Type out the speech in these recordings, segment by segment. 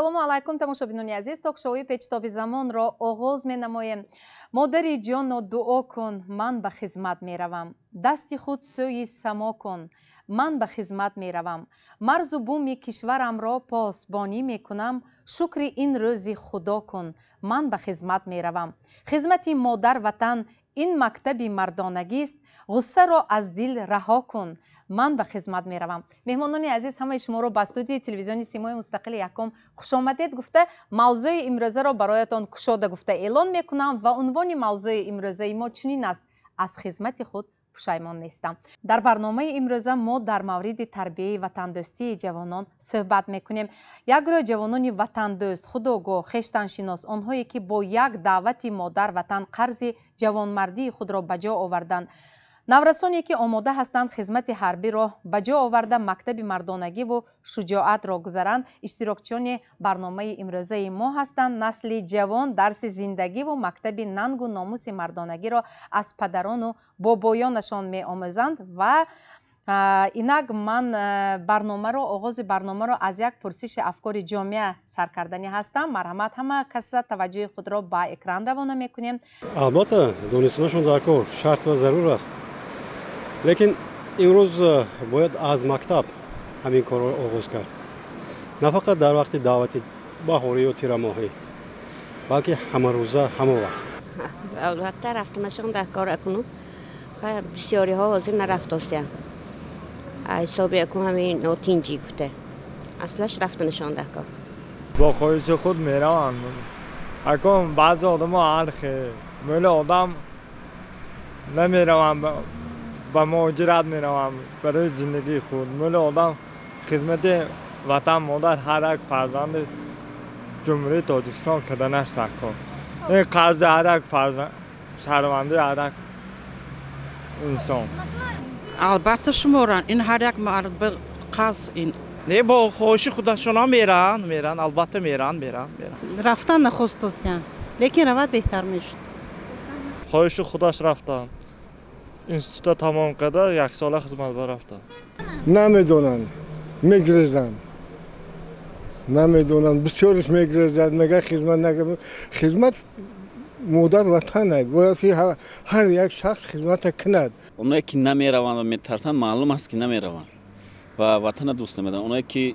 салому алайкум тамошобинони азиз, ток-шоуи печтоби замонро оғоз менамоем. Модари ҷоно дуо кун, ман ба хизмат меравам. Дасти худ сӯи само кун, ман ба хизмат меравам. Марзу буми кишварамро посбонӣ мекунам, шукри ин рӯзи худо кун, ман ба хизмат меравам. Хизмати модар ватан ин мактаби мардонагист, ғуссаро аз дил раҳо кун, ман ба хизмат меравам. меҳмонони азиз, ҳамаи шуморо ба студияи телевизиони Симои Мустақили Якум хушомадед гуфта, мавзӯи имрӯзаро бароятон кушода гуфта эълон мекунам ва унвони мавзӯи имрӯзаи мо чунин аст: аз хизмати худ пушаймон нестам. дар барномаи имрӯза мо дар мавриди тарбияи ватандӯстии ҷавонон суҳбат мекунем. як гурӯҳ ҷавонони ватандӯст, худогоҳ, хештаншинос, онҳое ки бо як даъвати модар ватан қарзи ҷавонмардии худро ба ҷо оварданд. наврасоне ки омода ҳастанд хизмати ҳарбиро ба ҷо оварда мактаби мардонагиву шуҷоатро гузаранд. иштирокчиёни барномаи имрӯзаи мо ҳастанд. насли ҷавон дарси зиндагиву мактаби нангу номуси мардонагиро аз падарону бобоёнашон меомӯзанд ва инак ман оғози барномаро аз як пурсиши афкори ҷомеа саркардани ҳастам. марҳамат, ҳама каса таваҷҷӯҳи худро ба экран равона мекунем. албатта донистонашон дар кор шарт ва зарур аст, лекин имрӯз бояд аз мактаб ҳамин корро оғоз кард, на фақат дар вақти даъвати баҳорӣ ё тирамоҳӣ, балки ҳамарӯза ҳама вақт. албатта рафтанашон дар кор акунум бисёриҳо ҳозир нарафтосия ҳисоби якум ҳамин нотинҷӣ гуфте аслаш рафтанашон дар кор бо хоҳиши худ мераванд. акум баъзе одамо алхе мӯли одам намераванд, ба муҳоҷират мераванд барои зиндагии худ. мӯли одам хизмати ватан модар ҳар як фарзанди ҷумҳурии Тоҷикистон карданаш саркор. ин қарзи ҳар як шаҳрванди ҳар як инсон. албатта шуморанд, ин ҳар як мард қаз ин не бо хоҳиши худашона меранд, албатта меранд. рафтан нахостосиян, лекин равад беҳтар мешуд. хоҳиши худаш рафтан, института тамом карда яксола хизмат барафтан. намедонанд, мегрезанд, намедонанд, бисёриш мегрезанд, мега хизмат модар ватан аст, бояд ки ҳар як шахс хизмата кунад. оное ки намераванд ва метарсанд маълум аст ки намераванд ва ватана дӯст намедоранд. оное ки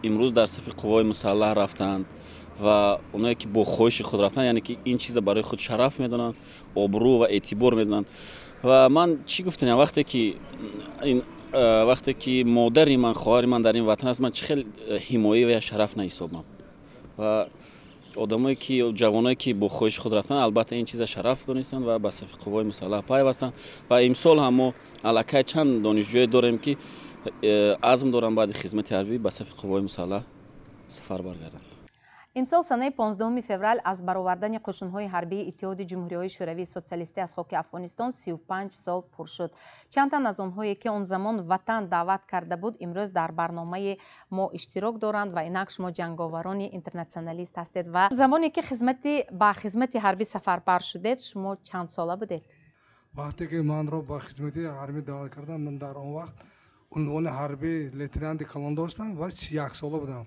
имрӯз дар сафи қуввои мусаллаҳ рафтанд ва оное ки бо хоҳиши худ рафтанд, яъне ки ин чиза барои худ шараф медонанд, обрӯ ва эътибор медонанд. ва ман чӣ гуфтанам, вақте ки модари ман, хоҳари ман дар ин ватан аст, ман чӣ хел ҳимоя ва шараф наҳисобам. ва одамое ки ҷавоное ки бо хоҳиши худ рафтанд, албатта ин чиза шараф донистанд ва ба сафи қуввои мусаллаҳ пайвастанд. ва имсол ҳам мо аллакай чанд донишҷӯе дорем ки азм доранд баъди хизмати ҳарбӣ ба сафи қуввои мусаллаҳ сафар баргарданд. имсол санаи 15 феврал аз баровардани қӯшунҳои ҳарбии иттиҳоди ҷумҳуриҳои шӯравии социалистӣ аз хоки Афғонистон 35 сол пур шуд. чанд тан аз онҳое ки он замон ватан даъват карда буд, имрӯз дар барномаи мо иштирок доранд ва инак шумо ҷанговарони интернационалист ҳастед. ва замоне ки ба хизмати ҳарбӣ сафарбар шудед, шумо чанд сола будед? вақте ки манро ба хизмати ҳарбӣ даъват карданд, ман дар он вақт унвони ҳарбӣ лейтенанти калон доштам ва 31 сола будам.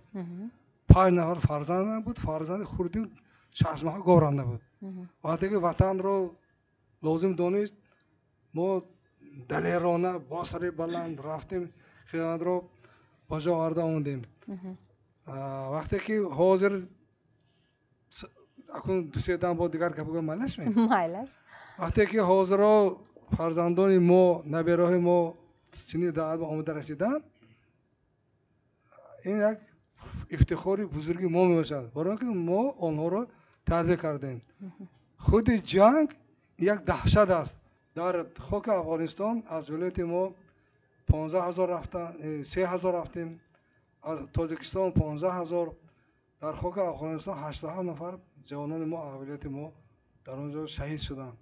5 нафар фарзандам буд, фарзанди хурдӣ 6 моҳа горанда буд. вақте ки ватанро лозим донист, мо далерона бо сари баланд рафтем, хизматро ба ҷо оварда омадем. вақте ки ҳозир акун 2-3 дам бо дигар гапга майлаш ме. вақте ки ҳозиро фарзандони мо, набероҳи мо синни даъват ба омада расиданд, ин як ифтихори бузурги мо мебошад, барои ки мо онҳоро тарбия кардем. худи ҷанг як даҳшат аст. дар хоки Афғонистон аз вилояти мо 15,000 рафтанд, 3,000 рафтем, аз Тоҷикистон 15,000, дар хоки Афғонистон 87 нафар ҷавонони мо аз вилояти мо дар он ҷо шаҳид шуданд.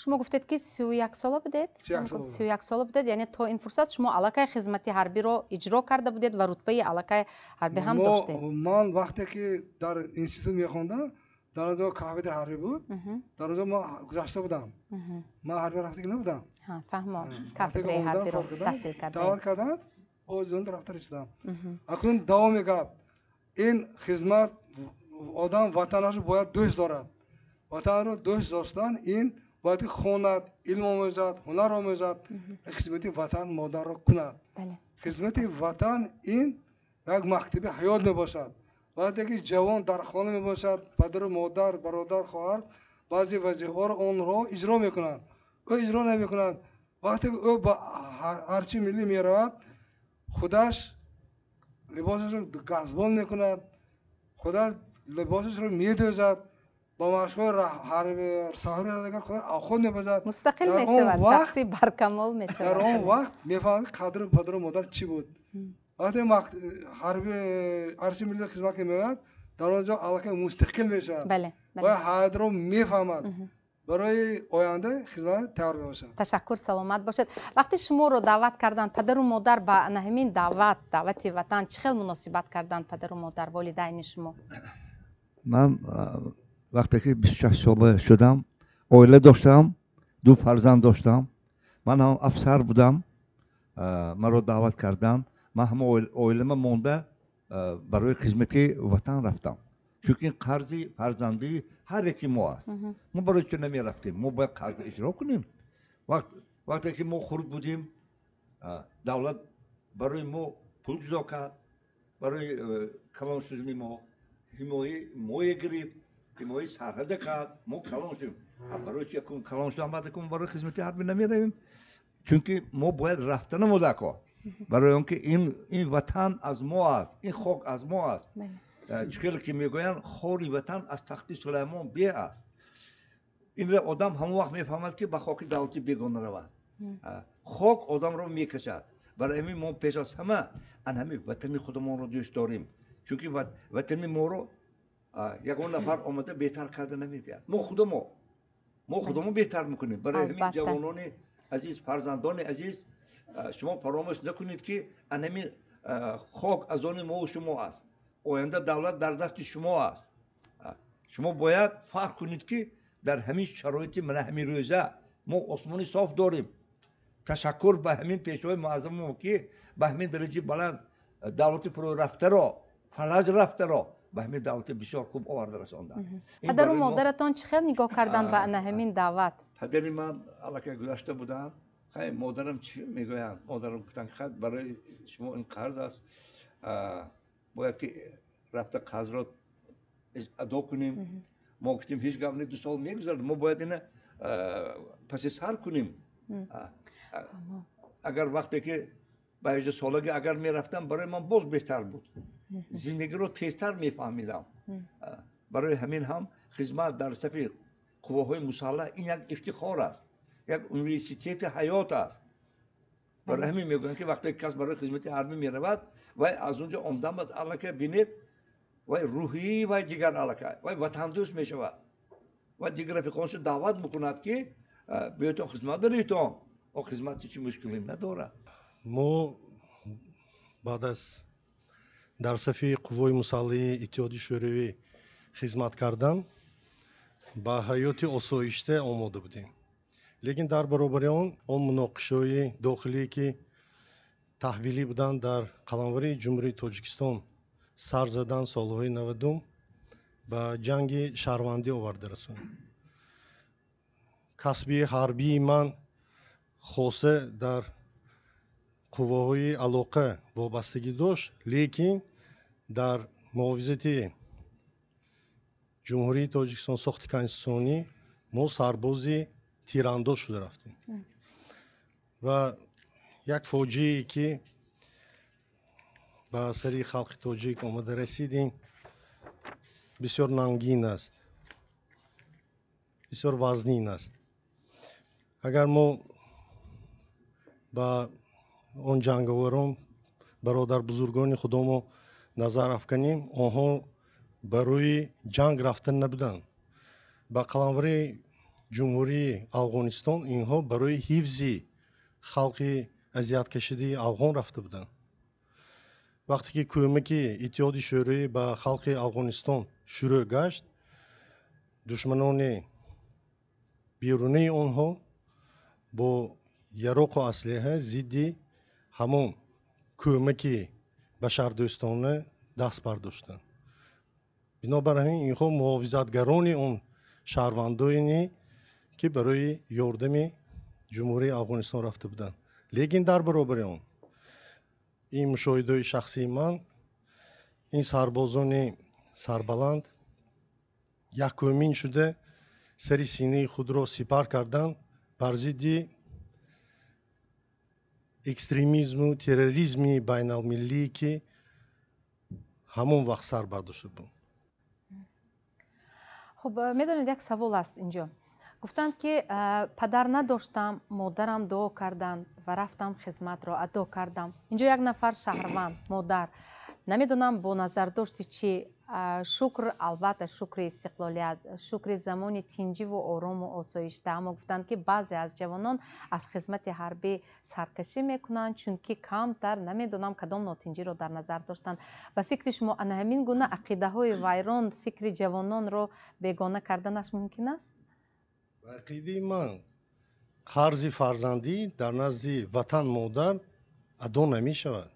шумо гуфтед ки 31 сола будед? 31 сола будед, яъне то ин фурсат шумо аллакай хизмати ҳарбиро иҷро карда будед ва рутбаи аллакай ҳарбӣ ҳам доштед? ман вақте ки дар институт мехондам, дар онҷо кафедра ҳарбӣ буд, дар онҷо ман гузашта будам. ман ҳарбӣ рафтагӣ набудам. фаҳмон, кафедраи ҳарбиро таҳсил кардед. даъват карданд, оҷизона рафта расидам. акнун давоми гап, این خدمت آدم وطنش باید دوست دارد. وطن رو دوست داشتن این باید خواند، علم آموزد، هنر آموزد، خدمت وطن مادر را کند. خدمت وطن این یک مکتب حیات میباشد. وقتی که جوان در خانه میباشد، پدر و مادر، برادر، خواهر بعضی وظیفه‌ها را آن را اجرا میکنند. او اجرا نمیکنند. وقتی که او با هرچی ملی میرود، خودش لباسش رو گزبان میکند، خودش لباسش رو میدوزد، با مشغول سهاری را دیگر خود میپزد، مستقل میشود، شخصی برکمال میشود. در آن وقت میفهمد قدر پدر و مادر چی بود. وقتی هرچی ملی خدمت که میاد در آنجا علاقه مستقل میشود و حد رو میفهمد. برای آینده خدمت تیار باشد. تشکر، سلامت باشد. وقتی شما رو دعوت کردن پدر و مادر با همین دعوت وطن چه خیلی مناسبت کردن پدر و مادر والدین شما؟ من وقتی که 26 ساله شدم oile داشتم، 2 فرزند داشتم. من هم افسر بودم. من رو دعوت کردن. من هم oileme مونده برای خدمت وطن رفتم. چون قرضی فرزندی هر یکی ما است. ما برای چه نمی رفتیم؟ ما باید قرض اجرا کنیم. وقتی که ما خرد بودیم دولت برای ما پول جدا کرد. برای کلان شدیم ما حمایه گرفت، حمایه سرحد کرد. ما کلان شدیم. برای چه کلان شدیم؟ بعد که برای خدمت حربی نمی رویم. چون ما باید رفتن مدرکا. برای اونکه این وطن از ما است، این خاک از ما است. چکل که میگویند خوری وطن از تخت سلیمان بی است. این را آدم همون وقت میفهمد که به خاک دولتی بیگانه رود. خاک آدم را میکشد. برای همین ما پیش از همه همین وطن خودمان رو دوست داریم. چون که وطن ما رو یگان نفر آمده بهتر کرده نمیدهد. ما خودمون بهتر میکنیم. برای همین جوانان عزیز، فرزندان عزیز، شما فراموش نکنید که همین خاک از آن ما و شما است. آینده دولت در دست شما است. شما باید فکر کنید که در همین شرایط من همین روزه ما آسمانی صاف داریم. تشکر به همین پیشوای معظم ما که به همین درجه بلند دولت پرو رفته را فلج رفته را به همین دولت بسیار خوب آورده رساندن. پدر و مادرتان چه خیلی نگاه کردن به همین دعوت؟ پدر من علاقه گذاشته بودن. خیلی مادرم چی میگویند؟ مادرم گفتن خط برای شما این قرض است. باید که رفته قرض را ادا کنیم. ما گفتیم هیچ گپ نیست، 2 سال میگذرد. ما باید اینه پس سر کنیم. اگر وقتی که به 18 سالگی اگر میرفتم برای من باز بهتر بود. زندگی رو تیزتر میفهمیدم. برای همین هم خدمت در صف قواهای مسلح این یک افتخار است. یک یونیورسیتیت حیات است. برای همین میگویم که وقتی کس برای خدمت حربی میرود و از اونجا آمدن علاقه بینید و روحی و دیگر علاقه و وطن دوست میشود و دیگر رفیقانش دعوت میکند که بیایتون خدمت داریتون و خدمت چی مشکلی نداره. ما بعد از در صف قوای مسلح اتحادیه شوروی خدمت کردن با حیات آسایشته آماده بودیم. لیکن در برابر آن مناقشه‌های داخلی که تحویلی بودند در قلمرو جمهوری تاجیکستان سر زدن سالهای 90 به جنگ شهروندی آورده رسوند. کسبی حربی من خاصه در قواهای علاقه وابستگی داشت، لیکن در محافظت جمهوری تاجیکستان ساخت کنستیتوسیونی ما سربازی تیرانداز شده رفتیم و یک فاجعه‌ای که به سری خلق تاجیک آمده رسیدیم بسیار ننگین است، بسیار وزنین است. اگر ما با اون جنگاوران برادر بزرگان خودمون نظر افکنیم، آنها برای جنگ رفتن نبودند. با قلمرو جمهوری افغانستان اینها برای حفظ خلق اذیت کشیده افغان رفته بودند. وقتی که کمک اتحادیه شوروی به خلق افغانستان شروع گشت، دشمنان بیرونی آنها با یراق و اسلحه ضد همون کمک بشردوستانه دست برداشتند. بنابر همین اینها محافظتگران اون شهروندانی که برای یاردم جمهوری افغانستان رفته بودن. لیکن در برابر اون این مشاهده شخصی من این سربازان سربلند یک کومین شده سری سینه خود را سپر کردن بر ضد اکستریمیسم و تروریسم بین المللی که همون وقت سر برداشته بود. خب میدونید یک سوال است اینجا. گفتند که پدر نداشتم، مادرم دعا کردند و رفتم خدمت را ادا کردم. اینجا یک نفر شهروند مادر، نمیدونم با نظر داشتی چی، شکر، البته شکر استقلالیت، شکر زمان تنجی و آرام و آسایشته، اما گفتند که بعضی از جوانان از خدمت حربی سرکشی میکنند چون که کمتر نمیدونم کدام ناتنجی را در نظر داشتند. و فکر شما ان همین گونه عقیده های ویران فکر جوانان را بیگانه کردنش ممکن است؟ عقیده من قرض فرزندی در نزد وطن مادر ادا نمی شود.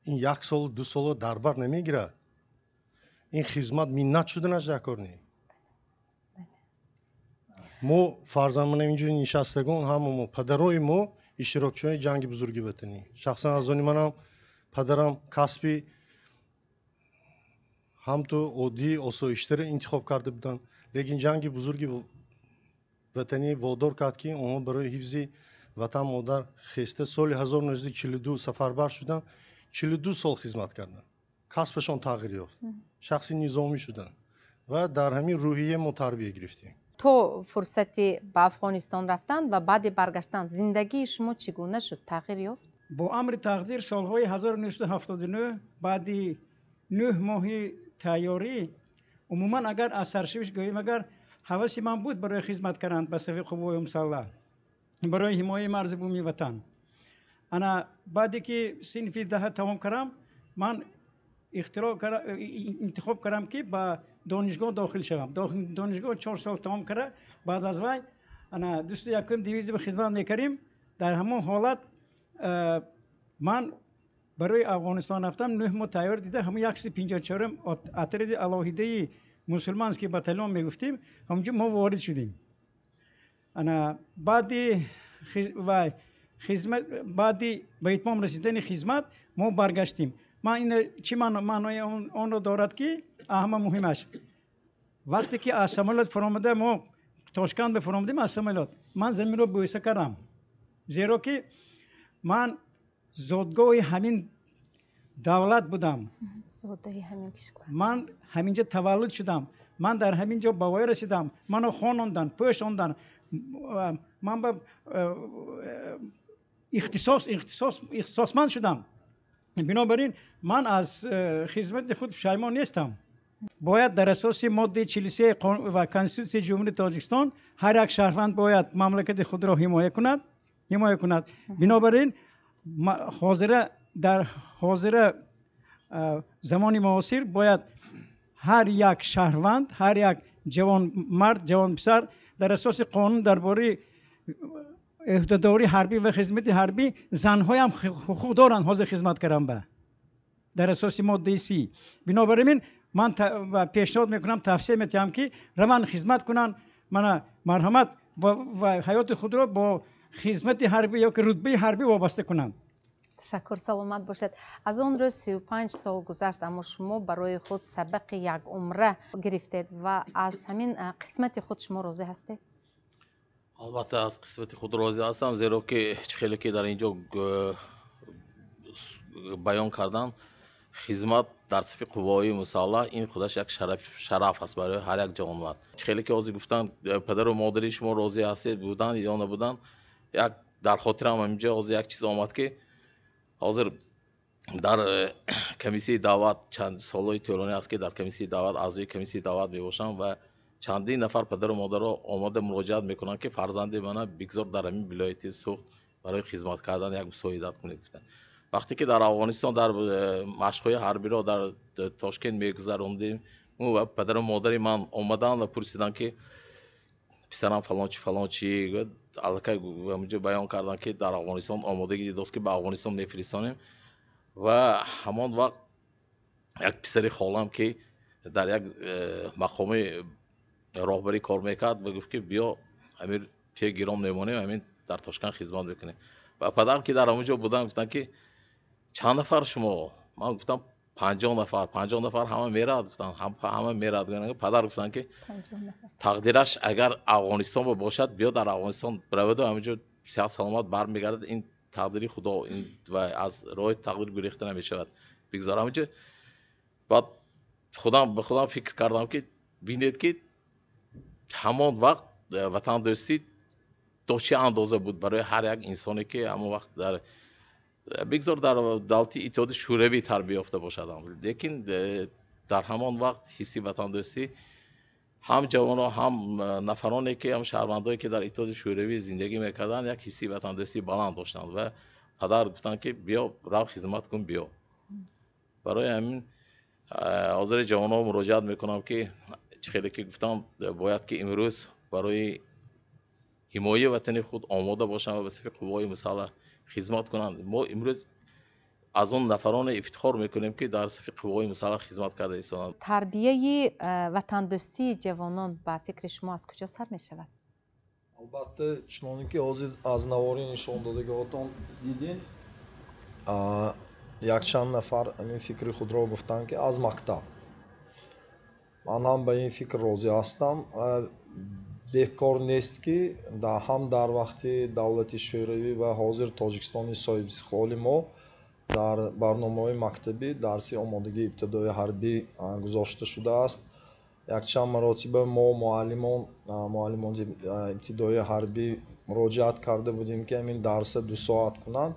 این یک سال دو سال در بر نمیگیرد. این خدمت منت شدنش در کار نیست. ما فرزندان اینجوری نشستگان همون پدرای ما اشتراکچی جنگ بزرگی وطنی. شخصا از آن منم پدرم کسبی هم تو عادی آسایشته را انتخاب کرده بودن، لیکن جنگ بزرگی وطنی وادار کرد که اونها برای حفظ وطن مادر خسته سال 1942 سفربر شدن، 42 سال خدمت کردن، کسبشان تغییر یافت، شخصی نظامی شدن و در همین روحیه ما تربیت گرفتیم. تو فرصتی به افغانستان رفتن و بعد برگشتن زندگی شما چگونه شد، تغییر یافت؟ با امر تقدیر سالهای 1979 بعد 9 ماه تیاری عموما اگر از سرشویش گوییم اگر حواسی من بود برای خدمت کردن به صف قوای مسلح برای حمایت مرز بومی وطن. انا بعدی که صنف 10 تمام کردم من انتخاب کردم که با دانشگاه داخل شوم. دانشگاه 4 سال تمام کرده. بعد از وی انا دوست یکم دیویزی به خدمت میکردیم. در همون حالت من برای افغانستان رفتم 9 ماه تیار دیده همون 154 اترید الهیده مسلمان که باتالون میگفتیم همونجا ما وارد شدیم. انا بعدی خدمت بعدی به اتمام رسیدن خدمت ما برگشتیم. من این چی معنای اون رو دارد که اهم مهمش وقتی که از سمالات فرامده ما تاشکند به فرامدیم از سمالات من زمین رو بویسه کردم زیرا که من زادگاه همین دولت بودم. من همینجا تولد شدم. من در همینجا به وای رسیدم. منو خواندن، پوشاندن. من به اختصاصمند شدم. بنابراین من از خدمت خود پشیمان نیستم. باید در اساس ماده 43 و کنستیتوسیون جمهوری تاجیکستان هر یک شهروند باید مملکت خود را حمایت کند. بنابراین در حاضر زمان معاصر باید هر یک شهروند، هر یک جوان مرد، جوان پسر در اساس قانون درباره عهدهداری حربی و خدمت حربی زن‌ها هم حقوق دارند حاضر خدمت کردن به در اساس ماده 30. بنابراین من پیشنهاد میکنم، توصیه میکنم که روان خدمت کنن، من مرحمت و حیات خود را با خدمت حربی یا که رتبه حربی وابسته کنند. تشکر، سلامت باشد. از اون روز 35 سال گذشت اما شما برای خود سبق یک عمره گرفتید و از همین قسمت خود شما راضی هستید؟ البته از قسمت خود راضی هستم زیرا که خیلی که در اینجا بیان کردم خدمت در صف قوای مسلح این خودش یک شرف است برای هر یک جوان مرد. خیلی که از گفتن پدر و مادری شما راضی هستید بودن یا نبودن، یک در خاطرم اینجا از یک چیز آمد که حاضر در کمیسی دعوت چند سالهای طولانی است که در کمیسی دعوت اعضای کمیسی دعوت میباشم و چندین نفر پدر و مادر را آماده مراجعت میکنن که فرزند من بگذار در همین ولایت سوخت برای خدمت کردن یک مساعدت کنید. وقتی که در افغانستان در مشق‌های حربی را در تاشکند میگذراندیم و پدر و مادر من آمدن و پرسیدن که پسرم فلان چی الکه اونجا بیان کردن که در افغانستان آمادگی داشت که به افغانستان میفرستانیم و همان وقت یک پسر خالم که дар як мақоми роҳбарӣ кор мекард ва гуфт ки биё амир тия гиром немонем амин дар Тошканд хизмат мекунем. ва падарам ки дар ҳамонҷо буданд гуфтанд ки чанд нафар шумо? ман гуфтам 50 нафар. 50 нафар ҳама мерад? гуфтанд ҳама мерад. падар гуфтанд ки тақдираш агар Афғонистон бошад биё дар Афғонистон браваду ҳамонҷо сиҳат саломат бармегардад. ин тақдири худо ва аз роҳи тақдир гурехта намешавад. бигзор ҳамонҷо. баъд به خودم فکر کردم که بینید که همان وقت وطن دوستی تا چه اندازه بود برای هر یک انسانی که همون وقت در بگذار در دولت اتحاد شوروی تربیت یافته باشد، لیکن در همان وقت حسی وطن دوستی هم جوانان هم نفرانی که هم شهروندانی که در اتحاد شوروی زندگی میکردن یک حسی وطن دوستی بلند داشتند و پدر گفتند که بیا رو خدمت کن بیا. برای همین حاضر جوانان مراجعت میکنم که خیلی که گفتم باید که امروز برای حمایت وطن خود آماده باشند و به صف قوای مسلح خدمت کنند. ما امروز از اون نفران افتخار میکنیم که در صف قوای مسلح خدمت کرده ایستادند. تربیه وطن دوستی جوانان به فکر شما از کجا سر میشود؟ البته چنانکه که از نواری نشان دادگاهاتون دیدین یک چند نفر این فکر خود را گفتن که از مکتب. من هم به این فکر راضی هستم. بهکار نیست که هم در وقت دولت شوروی و حاضر تاجیکستان صاحب استقلال ما در برنامه‌های مکتبی درس آمادگی ابتدایی حربی گذاشته شده است. یک چند مراتب ما معلمان ابتدایی حربی مراجعت کرده بودیم که همین درس 2 ساعت کنند.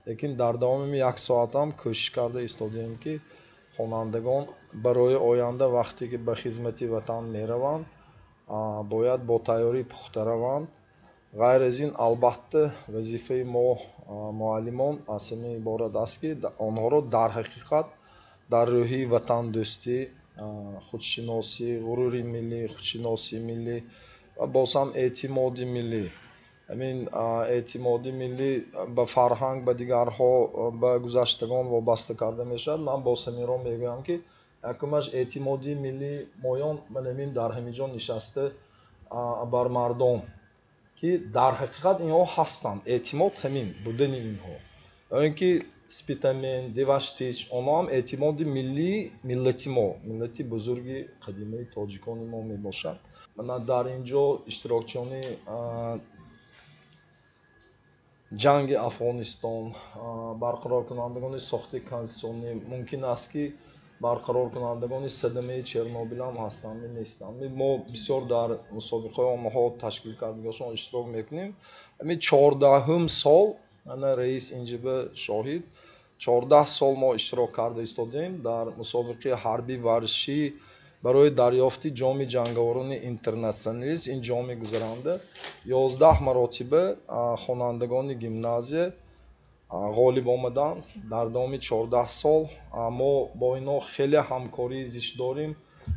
لیکن در دوام 1 ساعت هم کوشش کرده ایستادیم که خوانندگان برای آینده وقتی که به خدمت وطن میروند باید با تیاری پخته روند. غیر از این البته وظیفه ما معلمان از این عبارت است که آنها را در حقیقت در روحی وطن دوستی، خودشناسی، غرور ملی، خودشناسی ملی و باز هم اعتماد ملی، همین اعتماد ملی به فرهنگ به دیگرها به گذشتگان وابسته کرده میشد. من با سمیران میگویم که یکمش اعتمادی ملی مایان من همین در همینجا نشسته بر مردم که در حقیقت اینها هستند. اعتماد همین بودن اینها اینکه سپیتامین دیواشتیچ اونا هم اعتماد ملی ملتی ما ملتی بزرگی قدیمی تاجیکان ما می باشد. من در اینجا اشتراکچیانی جنگ افغانستان برقرار کنندگان ساخت کنستیتوسیونی ممکن است که برقرار کنندگان صدمه چرنوبیل هم هستند نیستند. ما بسیار در مسابقه آنها تشکیل کردگیشان اشتراک میکنیم. همین 14 سال انا رئیس اینجا شاهد 14 سال ما اشتراک کرده ایستادیم در مسابقه حربی ورزشی برای دریافت جام جنگاوران اینترنشنالیست. این جام گذرانده 11 مراتب خوانندگان گیمنازیه غالب آمدن در دوام 14 سال. ما با اینا خیلی همکاری زیست داریم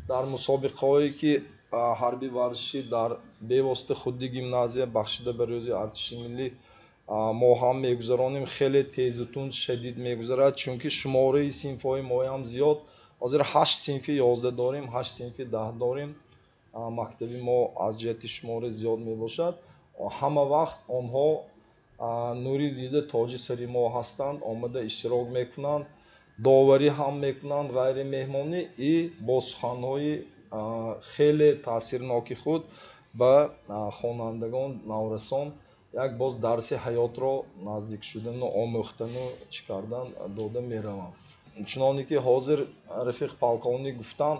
در مسابقه هایی که حربی ورزشی در بیواسطه خودی گیمنازیه بخشیده به روز ارتش ملی ما هم میگذرانیم. خیلی تیزتون شدید میگذرد چون که شماره صنف های ما هم زیاد حاضر 8 صنف 11 داریم 8 صنف 10 داریم. مکتبی ما از جهت شماره زیاد میباشد. همه وقت آنها نوری دیده تاج سری ما هستند آمده اشتراک میکنند داوری هم میکنند غیر مهمانی ای با سخنهای خیلی تاثیرناک خود به خوانندگان نورسان یک باز درس حیات را نزدیک شدن و آموختن و چیکردن داده میروند. چنانکه که حاضر رفیق پالکونی گفتن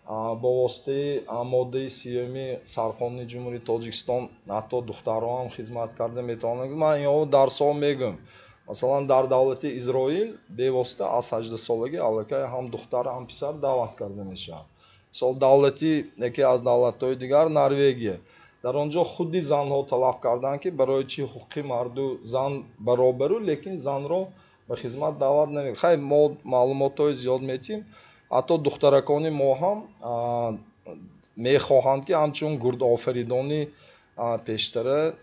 با واسطه ماده 30 سرقانون جمهوری تاجیکستان حتی دخترها هم خدمت کرده میتونن. من اینو درس‌ها میگم مثلا در دولت اسرائیل به واسطه از 18 سالگی الکی هم دختر هم پسر دعوت کرده میشه. مثلا دولتی یکی از دولت‌های دیگر نروژ در آنجا خودی زنها طلب کردن که برای چی حقوق مرد و زن برابر لیکن زن رو به خدمت دعوت نمیکنه. خیلی ما معلومات‌های زیاد میتیم. حتی دخترکانی ما هم میخواهند که همچون گرد آفریدانی پیشتره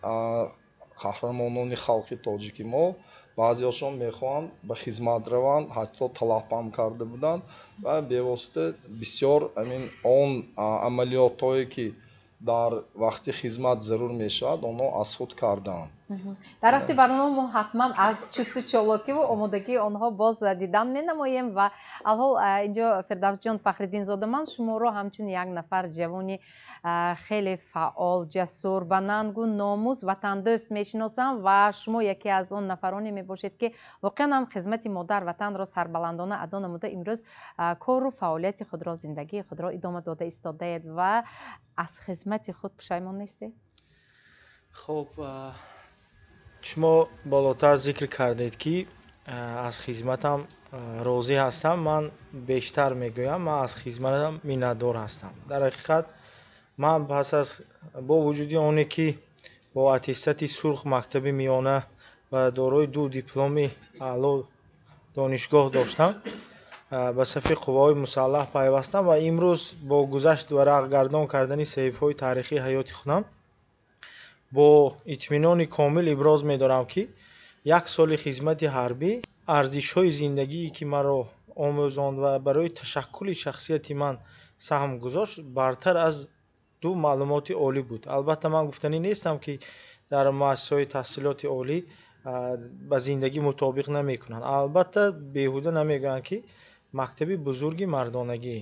قهرمانان خلقی تاجیکی ما баъзеҳошон мехоҳанд ба хизмат раванд, ҳатто талабам карда буданд ва бевосита бисёр он амалиётҳое ки дар вақти хизмат зарур мешавад онҳо аз худ кардаанд. дар рафти барнома мо ҳатман аз чусту чолокиву омодагии онҳо боз дидан менамоем ва алҳол инҷо фирдавсҷон фахриддинзода ман шуморо ҳамчун як нафар ҷавони хеле фаъол, ҷасур, ба нангу номус ватандӯст мешиносам ва шумо яке аз он нафароне мебошед ки воқеан ҳам хизмати модар ватанро сарбаландона адо намуда имрӯз кору фаъолияти худро, зиндагии худро идома дода истодаед ва аз хизмати худ пушаймон нестед? хуб, шумо болотар зикр кардед ки аз хизматам розӣ ҳастам. Ман бештар мегӯям, ман аз хизматам миннатдор ҳастам. Дар ҳақиқат ман пас аз бо вуҷуди оне ки бо аттестати сурх мактаби миёна ва дорои 2 дипломи аъло донишгоҳ доштам, ба сафи қувваҳои мусаллаҳ пайвастам ва имрӯз бо гузашт варақгардон кардани саҳифаҳои таърихии ҳаёти худам бо итминони комил иброз медорам ки як соли хизмати ҳарбӣ арзишҳои зиндагие ки маро омӯзонд ва барои ташаккули шахсияти ман саҳм гузошт бартар аз 2 маълумоти олӣ буд. Албатта ман гуфтанӣ нестам ки дар муассисаҳои таҳсилоти олӣ ба зиндагӣ мутобиқ намекунанд. Албатта беҳуда намегӯянд ки мактаби бузурги мардонагӣ,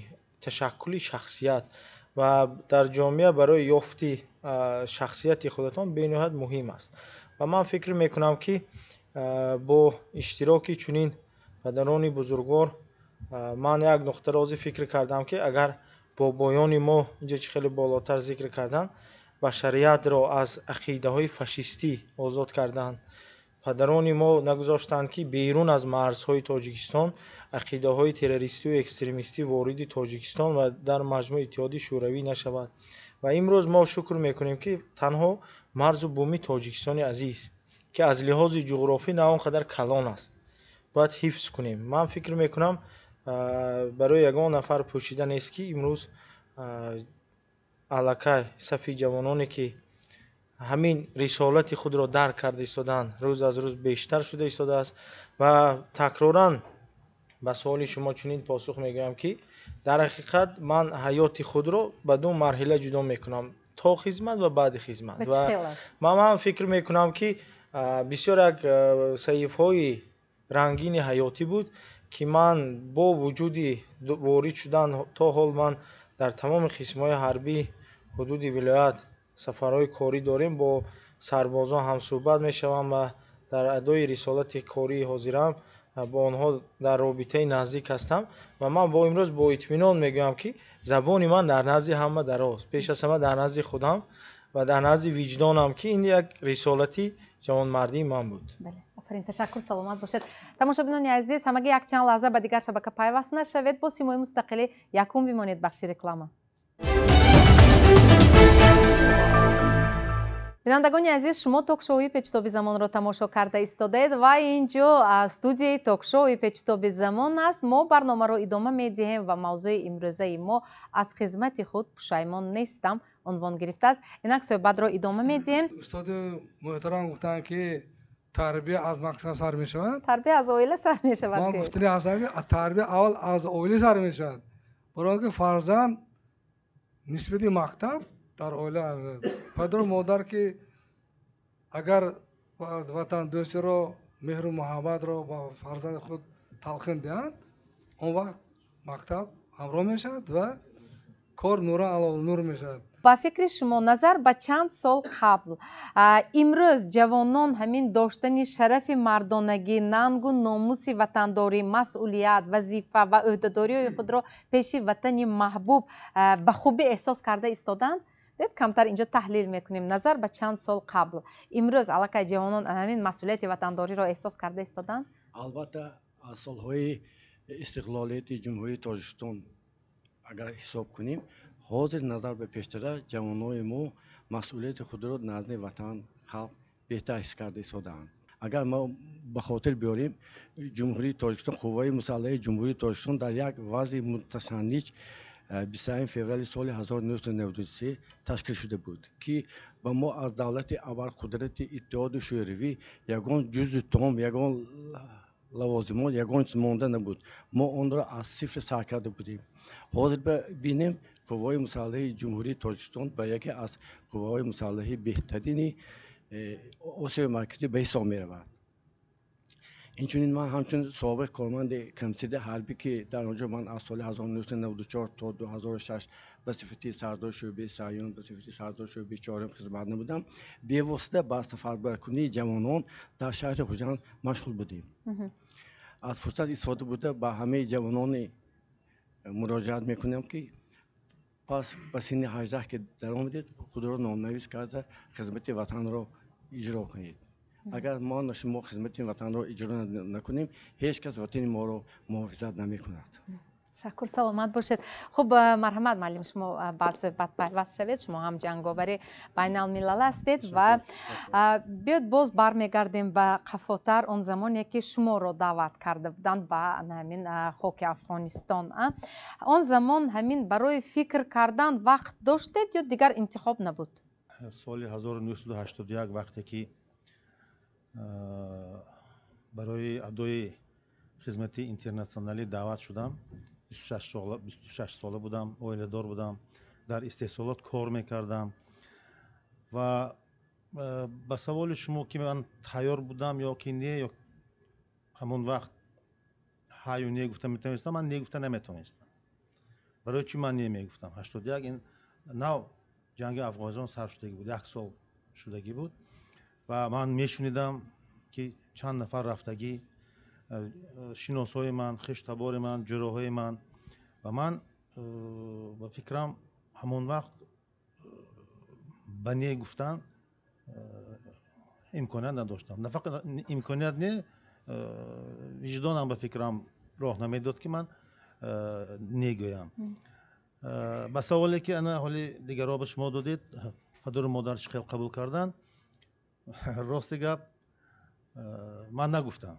ташаккули шахсият ва дар ҷомеа барои ёфти шахсияти худатон бениҳоят муҳим аст. Ва ман фикр мекунам ки бо иштироки чунин падарони бузургвор ман як нуқтаи рози фикр кардам ки агар бобоёни мо инҷа чи хеле болотар зикр карданд башариятро аз ақидаҳои фашистӣ озод карданд, падарони мо нагузоштанд ки берун аз марзҳои Тоҷикистон ақидаҳои террористиву экстремистӣ вориди Тоҷикистон ва дар маҷмӯи Иттиҳоди шӯравӣ нашавад. Ва имрӯз мо шукр мекунем ки танҳо марзу буми Тоҷикистони азиз ки аз лиҳози ҷуғрофӣ на он қадар калон аст бояд ҳифз кунем. Ман фикр мекунам барои ягон нафар пӯшида нест ки имрӯз аллакай сафи ҷавононе ки ҳамин рисолати худро дарк карда истоданд рӯз аз рӯз бештар шуда истодааст ва такроран ба суоли шумо чунин посух мегӯям ки дар ҳақиқат ман ҳаёти худро ба 2 марҳила ҷудо мекунам, то хизмат ва баъди хизмат. Ва ман фикр мекунам ки бисёр як саҳифаҳои рангини ҳаётӣ буд ки ман бо вуҷуди ворид шудан то ҳол ман дар тамоми қисмҳои ҳарбӣ ҳудуди вилоят сафарҳои корӣ дорем, бо сарбозон ҳамсӯҳбат мешавам ва дар адои рисолати кории ҳозирам бо онҳо дар робитаи наздик ҳастам ва ман бо имрӯз бо итминон мегӯям ки забони ман дар назди ҳама дароз, пеш аз ҳама дар назди худам ва дар назди виҷдонам ки ин як рисолати ҷавонмардии ман буд. Афарин, ташаккур, саломат бошед. Тамошобинони азиз, ҳамаги якчанд лаҳза ба дигар шабака пайваст нашавед. Бо Симои Мустақилӣ якум бимонед бахши реклама. бинандагони азиз, шумо ток-шоуи Печтоби замонро тамошо карда истодаед ва инҷо студияи ток-шоуи Печтоби замон аст. Мо барномаро идома медиҳем ва мавзӯи имрӯзаи мо аз хизмати худ пушаймон нестам унвон гирифтааст. Инак суҳбатро идома медиҳем. устоди муҳтарам гуфтанд ки тарбия аз мақсад сар мешавад. Тарбия аз оила сар мешавад. ман гуфтани ҳастам ки тарбия аввал аз оила сар мешавад. барои ки фарзанд нисбати мактаб дар оила падару модар ки агар ватандӯстиро меҳру муҳаббатро ба фарзанди худ талқин диҳанд, он вақт мактаб ҳамроҳ мешавад ва кор нуран ало нур мешавад. ба фикри шумо назар ба чанд сол қабл имрӯз ҷавонон ҳамин доштани шарафи мардонагӣ, нангу номуси ватандорӣ, масъулият, вазифа ва ӯҳдадориҳои худро пеши ватани маҳбуб ба хубӣ эҳсос карда истоданд? Бед камтар инҷо таҳлил мекунем. Назар ба чанд сол қабл имрӯз аллакай ҷавонон ҳамин масъулияти ватандориро эҳсос карда истоданд? албатта аз солҳои истиқлолияти ҷумҳурии Тоҷикистон агар ҳисоб кунем, ҳозир назар ба пештара ҷавонони мо масъулияти худро назди ватан, халқ беҳтар ҳис карда истодаанд. Агар мо ба хотир биёрем, ҷумҳурии Тоҷикистон, қувваи мусаллаҳаи ҷумҳурии Тоҷикистон дар як вазъи мутасаннич 21 فوریه سال 1993 تشکیل شده بود که و ما از دولت اول قدرت اتحاد شوروی یگان جزء تام یگان لوازمات یگان چیز مانده نبود ما آن را از صفر سر کرده بودیم حاضر ببینیم قوای مسلحه جمهوری تاجیکستان به یکی از قوای مسلحه بهترین آسیای مرکزی به حساب می رود اینچنین من همچون سابق کارمند کمیسیون حربی که در آنجا من از سال 1994 تا 2006 به صفت سردار شعبه سیون به صفت سردار شعبه 4 خدمت نمودم بی‌واسطه با سفربرکنی جوانان در شهر خوجند مشغول بودیم از فرصت استفاده بوده به همه جوانان مراجعت میکنم که پس به سن 18 که در آمدید خود را نامنویس کرده خدمت وطن را اجرا کنید اگر ما شما خدمت وطن را اجرا نکنیم هیچ کس وطن ما را محافظت نمی کند تشکر سلامت باشید خب مرحمت معلم شما باز پیوست شوید شما هم جنگاور بین الملل هستید و بیاید باز برمیگردیم به قفاتر آن زمانی که شما را دعوت کرده بودند به همین خاک افغانستان آن زمان همین برای فکر کردن وقت داشتید یا دیگر انتخاب نبود سال 1981 وقتی که برای ادای خدمت اینترنشنالی دعوت شدم 26 ساله بودم اویله‌دار بودم در استحصالات کار میکردم و به سوال شما که من تیار بودم یا که نه یا همون وقت ها یا نه گفتم میتونستم من نه گفتم نمیتونستم برای چی من نمیگفتم 81 این نو جنگ افغانستان سر شدگی بود 1 سال شدگی بود و من میشنیدم که چند نفر رفتگی شناسای من خشتبار من جراحای من و من با فکرم همون وقت بنی گفتن امکانیت نداشتم نه فقط امکانیت نه وجدانم به فکرم راه نمیداد که من نگویم با سوالی که انا حالی دیگر را به شما دادید پدر و مادرش خیلی قبول کردن راست گپ من نگفتم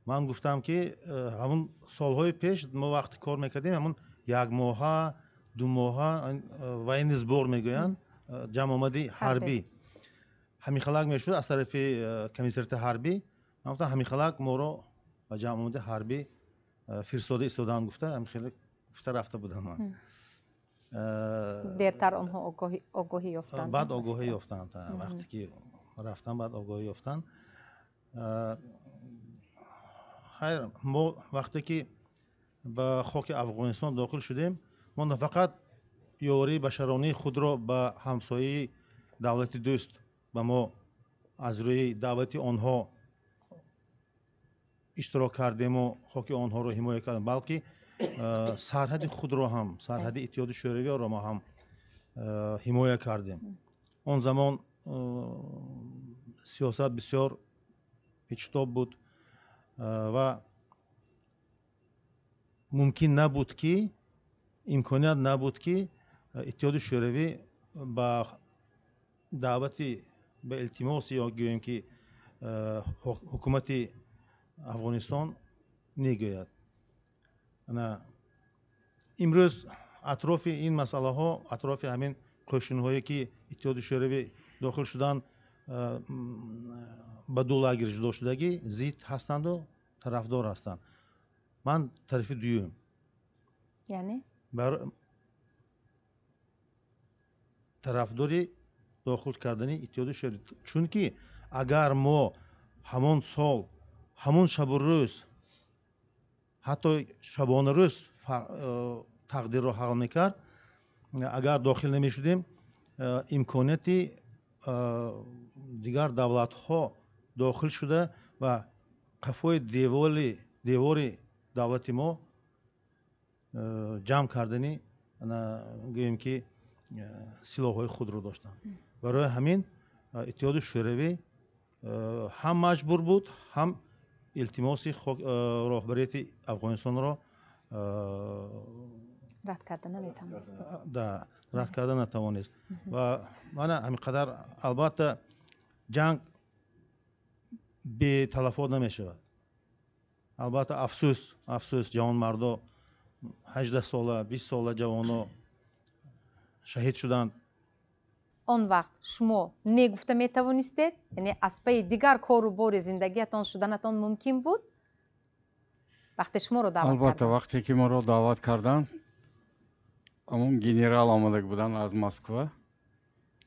من گفتم که همون سالهای پیش ما وقتی کار میکردیم همون 1 ماه 2 ماه و این زبور میگوین جمع آمدی حربی همین خلاق میشد از طرف کمیسریت حربی من گفتم همین خلاق ما رو و جمع آمدی حربی فرستاده استادان گفته همین خلاق گفته رفته بودم من دیرتر آنها آگاهی یافتند بعد آگاهی یافتند وقتی که رفتن بعد آگاهی یافتن خیر ما وقتی که به خاک افغانستان داخل شدیم ما نه فقط یاری بشرانی خود را به همسایه دولت دوست به ما از روی دعوت آنها اشتراک کردیم و خاک آنها را حمایت کردیم بلکه سرحد خود را هم سرحد اتحاد شوروی را ما هم حمایت کردیم آن زمان سیاست بسیار پیچیده بود و ممکن نبود که امکانیت نبود که اتحاد شوروی با دعوت به التماس یا گوییم که حکومت افغانستان نگوید امروز اطراف این مسئله ها اطراف همین قشون هایی که اتحاد شوروی داخل شدن به دو لاگر جدا شدگی ضد هستند و طرفدار هستند من طرف دوم یعنی طرفداری داخل کردن اتحاد شوروی چون که اگر ما همون سال همون شب و روز حتی شبانه روز تقدیر را حل میکرد اگر داخل نمی شدیم امکانیتی دیگر دولت ها داخل شده و قفای دیوار دولت ما جمع کردنی گوییم که سلاح های خود رو داشتن برای همین اتحاد شوروی هم مجبور بود هم التماس راهبریت افغانستان را رد کردن نمیتونست رد کردن نتوانست و من همینقدر البته جنگ به تلفات نمی شود البته افسوس جوان مردا 18 ساله 20 ساله جوانا شهید شدند. он вақт шумо негуфта метавонистед, яъне аз пайи дигар кору бори зиндагиятон шуданатон мумкин буд вақте шуморо даъват албатта вақте ки моро даъват карданд, ҳамон генерал омада буданд аз Москва.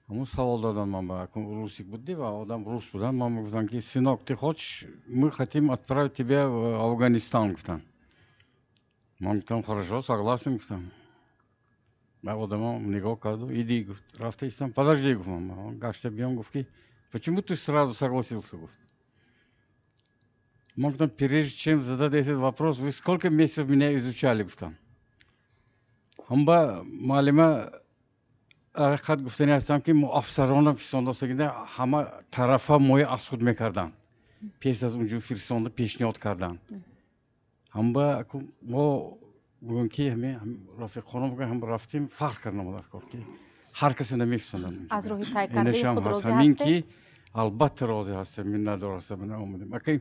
ҳамон савол доданд ман ба русик буд ва одам рус буданд. ман гуфтам ки синок ты хочешь, мы хотим отправить тебя в Афганистан, гуфтам. ман гуфтам хорошо, согласен, гуфтам. Одама нигоҳ карду, иди, гуфт, рафта истам, подожди, гуфтам, гашта биём, гуфт ки почему ты сразу согласился, гуфт. ман гуфтам, прежде чем задать этот вопрос, вы сколько месяцев меня изучали, гуфтам. ҳамба муаллима ҳақиқат гуфтани ҳастам ки мо афсарона фирсондастагида ҳама тарафа моя аз худ мекарданд. пеш аз унҷо фирсонда пешниҳод карданд. ҳамба мо бугун ки рафиқхона ҳам рафтим фахр кардам дар кор ки ҳар касе намефисондам. аз роҳи тай кардаи худ розӣ ҳамин ҳастед? ки албатта розӣ ҳастем, миннатдор ҳастам. мана омадем аки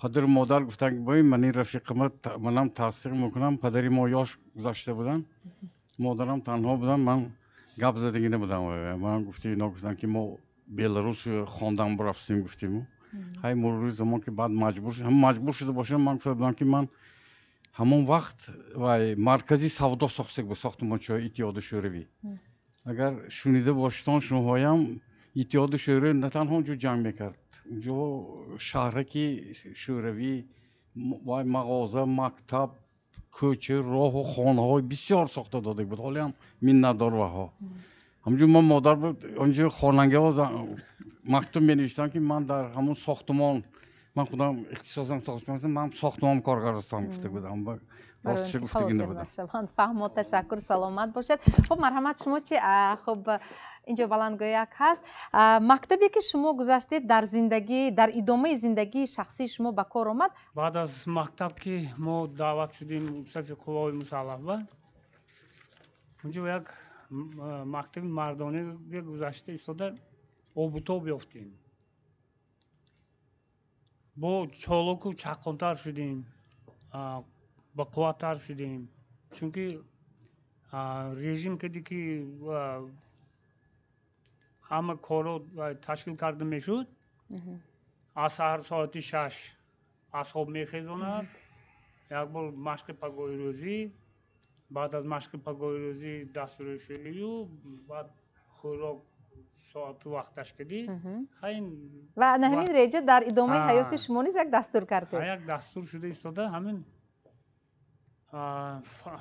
падару модар гуфтанд бои мани рафиқама манам тасдиқ мекунам. падари мо ёш гузашта буданд, модарам танҳо буданд, ман гап задагӣ набудам. ман гуфти ино гуфтанд ки мо беларус хондан рафтем, гуфтиму ҳай мурури замон ки баъд маҷбур шуда бошам. ман гуфта будам ки ман ҳамон вақт вай маркази савдо сохтаг ба сохтмончиҳои иттиҳоди шӯравӣ. агар шунида бошитон шумоҳоям, иттиҳоди шӯравӣ на танҳо онҷо ҷанг мекард, онҷо шаҳраки шӯравӣ вай мағоза, мактаб, кӯча, роҳу хонаҳои бисёр сохта дода буд. ҳолиам миннатдор ваҳо. ҳамҷун ман модар буд онҷо хонангаҳо мактуб менавиштам ки ман дар ҳамон сохтмон, ман худам ихтисосам сохтмон, ман сохтмон кор ҳастам гуфта будам. ростиша гуфтагӣ набудам. фаҳмо, ташаккур, саломат бошед. хуб, марҳамат, шумо чӣ? хуб, инҷо баландгӯяк ҳаст. мактабе ки шумо гузаштед дар зиндагӣ, дар идомаи зиндагии шахсии шумо ба кор омад? баъд аз мактаб ки мо даъват шудем сафи қувваҳои мусаллаҳа, онҷо як мактаби мардонаге гузашта истода обутоб ёфтем. бо чолоку чақонтар шудем, бақувваттар шудем, чунки режим кади ки ҳама корро ташкил карда мешуд. аз саҳар соати 6 аз хоб мехезонад, як бор машқи пагоҳи рӯзӣ, баъд аз машқи пагоҳи рӯзӣ дастури шӯю, баъд хӯрок соату вақташ кадӣ. ва на ҳамин реҷа дар идомаи ҳаёти шумо низ як дастур кардед? як дастур шуда истода ҳамин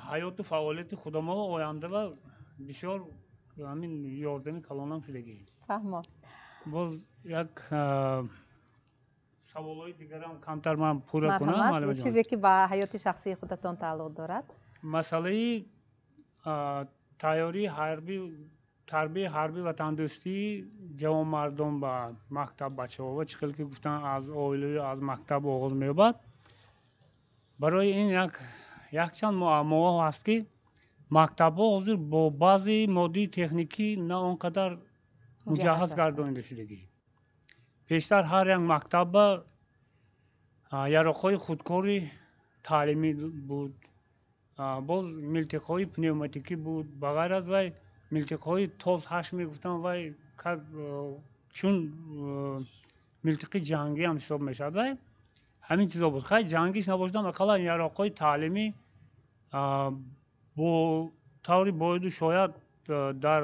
ҳаёту фаъолияти худамо ояндава бисёр ҳамин ёрдами калонам шудагӣ. фаҳмо. боз як саволҳои дигарам камтар ман пурра кунам. марҳамат, чизе ки ба ҳаёти шахсии худатон тааллуқ дорад? масъалаи тайёрии тарбияи ҳарбӣ ва тандурустии ҷавонмардон ба мактаб бачаҳо ва чӣ хел ки гуфтан аз оилаю аз мактаб оғоз меёбад. барои ин якчанд муаммоҳо ҳаст ки мактабҳо ҳозир бо баъзи моддии техникӣ на он қадар муҷаҳҳаз гардонида шудагӣ. пештар ҳар як мактаба яроқҳои худкори таълимӣ буд, боз милтиқҳои пневматикӣ буд, ба ғайр аз вай милтиқҳои тоз-8 мегуфтанд вай чун милтиқи ҷангӣ ҳам ҳисоб мешавад. вай ҳамин чизо буд. хай ҷангиш набошдам, ақаллан яроқҳои таълимӣ бо таври боиду шояд дар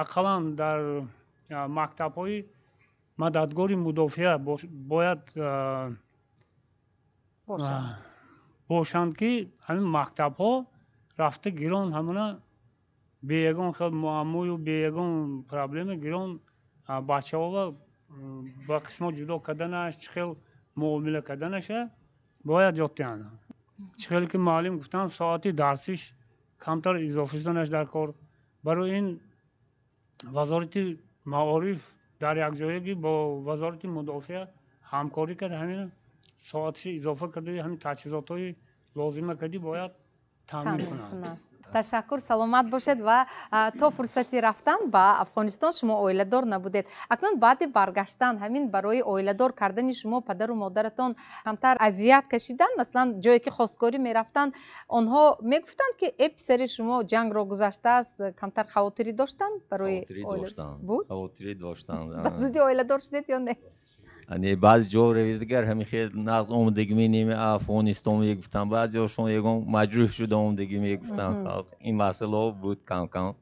ақаллан дар мактабҳои мададгори мудофиа бояд бошанд ки ҳамин мактабҳо рафта гирон ҳамона беягон хел муаммою беягон проблема гирон бачаҳо ва ба қисмо ҷудо карданаш, чӣ хел муомила карданаша бояд ёд диҳанд. чӣ хеле ки муаллим гуфтанд соати дарсиш камтар изофа шуданаш дар кор. барои ин вазорати маориф дар якҷоягӣ бо вазорати мудофиа ҳамкорӣ карда ҳамин соатиш изофа карда ҳамин таҷҳизотҳои лозима кадӣ бояд таъмин кунанд. ташаккур, саломат бошед ва то фурсати рафтан ба Афғонистон шумо оиладор набудед. Акнун баъди баргаштан ҳамин барои оиладор кардани шумо падару модаратон камтар азият кашидан? Маслан ҷое ки хостгорӣ мерафтанд, онҳо мегуфтанд ки писари шумо ҷангро гузаштааст, камтар хавотирӣ доштанд барои буд? خاطری داشتن ба зуди оиладор шудед ё не? یعنی بعضی جا رو دیگر همین خیلی نقض اومدگی می افغانستان میگفتن، بعضی هاشون یکم مجروح شد اومدگی میگفتن. این مسئله بود کم کم.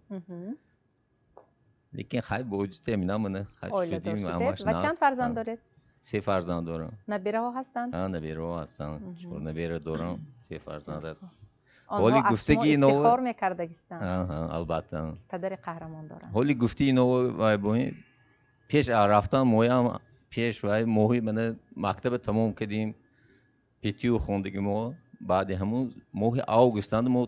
لیکن خیلی بوجود می‌نم من oilador shuded va chand farzand dored? 3 فرزند دارم. نبیره‌ها هستند؟ نبیره‌ها هستند. 4 نبیره دارم، 3 فرزند است. آنها از شما افتخار می‌کردگیستند. البته. پدر قهرمان دارند. حالی گفتی اینو و باید پیش رفتن مویم پیش و موهی من مکتب تمام کردیم، پیتیو خوندگیم و بعد همون موهی آگوستند ما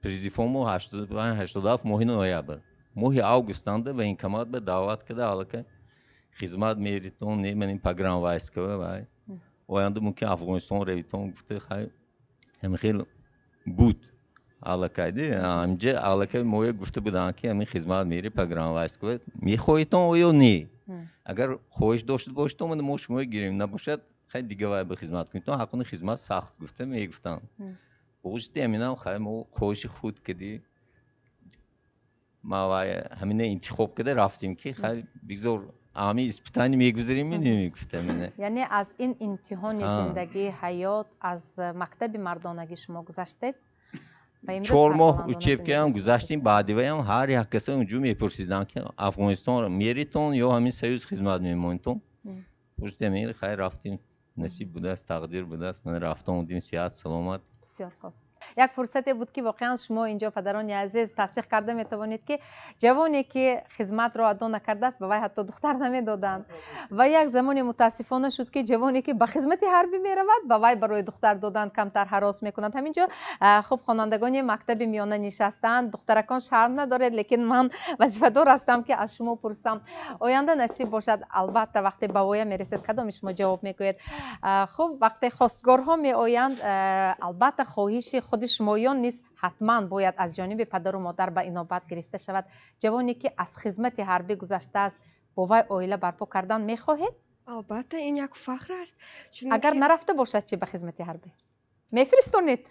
پریزیفومو 87 موهی نویابر. موهی آگوستند و این کمات به دعوت کرده حالا که خدمت میریتون نه من این پروگرام وایس که وای و اند ممکن افغانستان رویتون گفته خیلی هم خیلی بود حالا که همجا حالا که موی گفته بودن که همین خدمت میری پروگرام وایس که میخوایتون یا نه اگر خوش داشته باشید من ما شما گیریم نباشد خیلی دیگه وای به خدمت کنید تو حقونه خدمت سخت گفته میگفتن بوجتی امینم خیلی ما خوش خود کردی ما وای همین انتخاب کرده رفتیم که خیلی بگذار امی اسپیتانی میگذاریم میگفتم یعنی از این امتحان زندگی حیات از مکتب مردانگی شما گذشتید 4 ماه اوچیب که هم گذاشتیم بعدی و هم هر یک کسی اونجا میپرسیدن که افغانستان میریتون یا همین سیوز خدمت میمونتون پشت میل خیلی رفتیم نصیب بوده است تقدیر بوده است من رفتم بودیم صحت سلامت بسیار خوب یک فرصتی بود که واقعا شما اینجا پدران عزیز تصدیق کرده میتوانید که جوانی که خدمت را ادا نکرده است به وی حتی دختر نمیدادند و یک زمانی متاسفانه شد که جوانی که به خدمت حربی میرود به وی برای دختر دادن کمتر هراس میکنند. همینجا خوب خوانندگان مکتب میانه نشستند، دخترکان شرم ندارد، لیکن من وظیفه دار هستم که از شما پرسم آینده نصیب باشد البته وقتی به وی میرسید کدام شما جواب میگوید؟ خوب وقتی خواستگارها میآیند البته خواهش خود شمایان نیست حتما باید از جانب پدر و مادر به اینابت گرفته شود. جوانی که از خدمت حربی گذشته است با وی عائله برپا کردن میخواهید؟ البته این یک فخر است. اگر نرفته باشد چه به خدمت حربی میفرستونید؟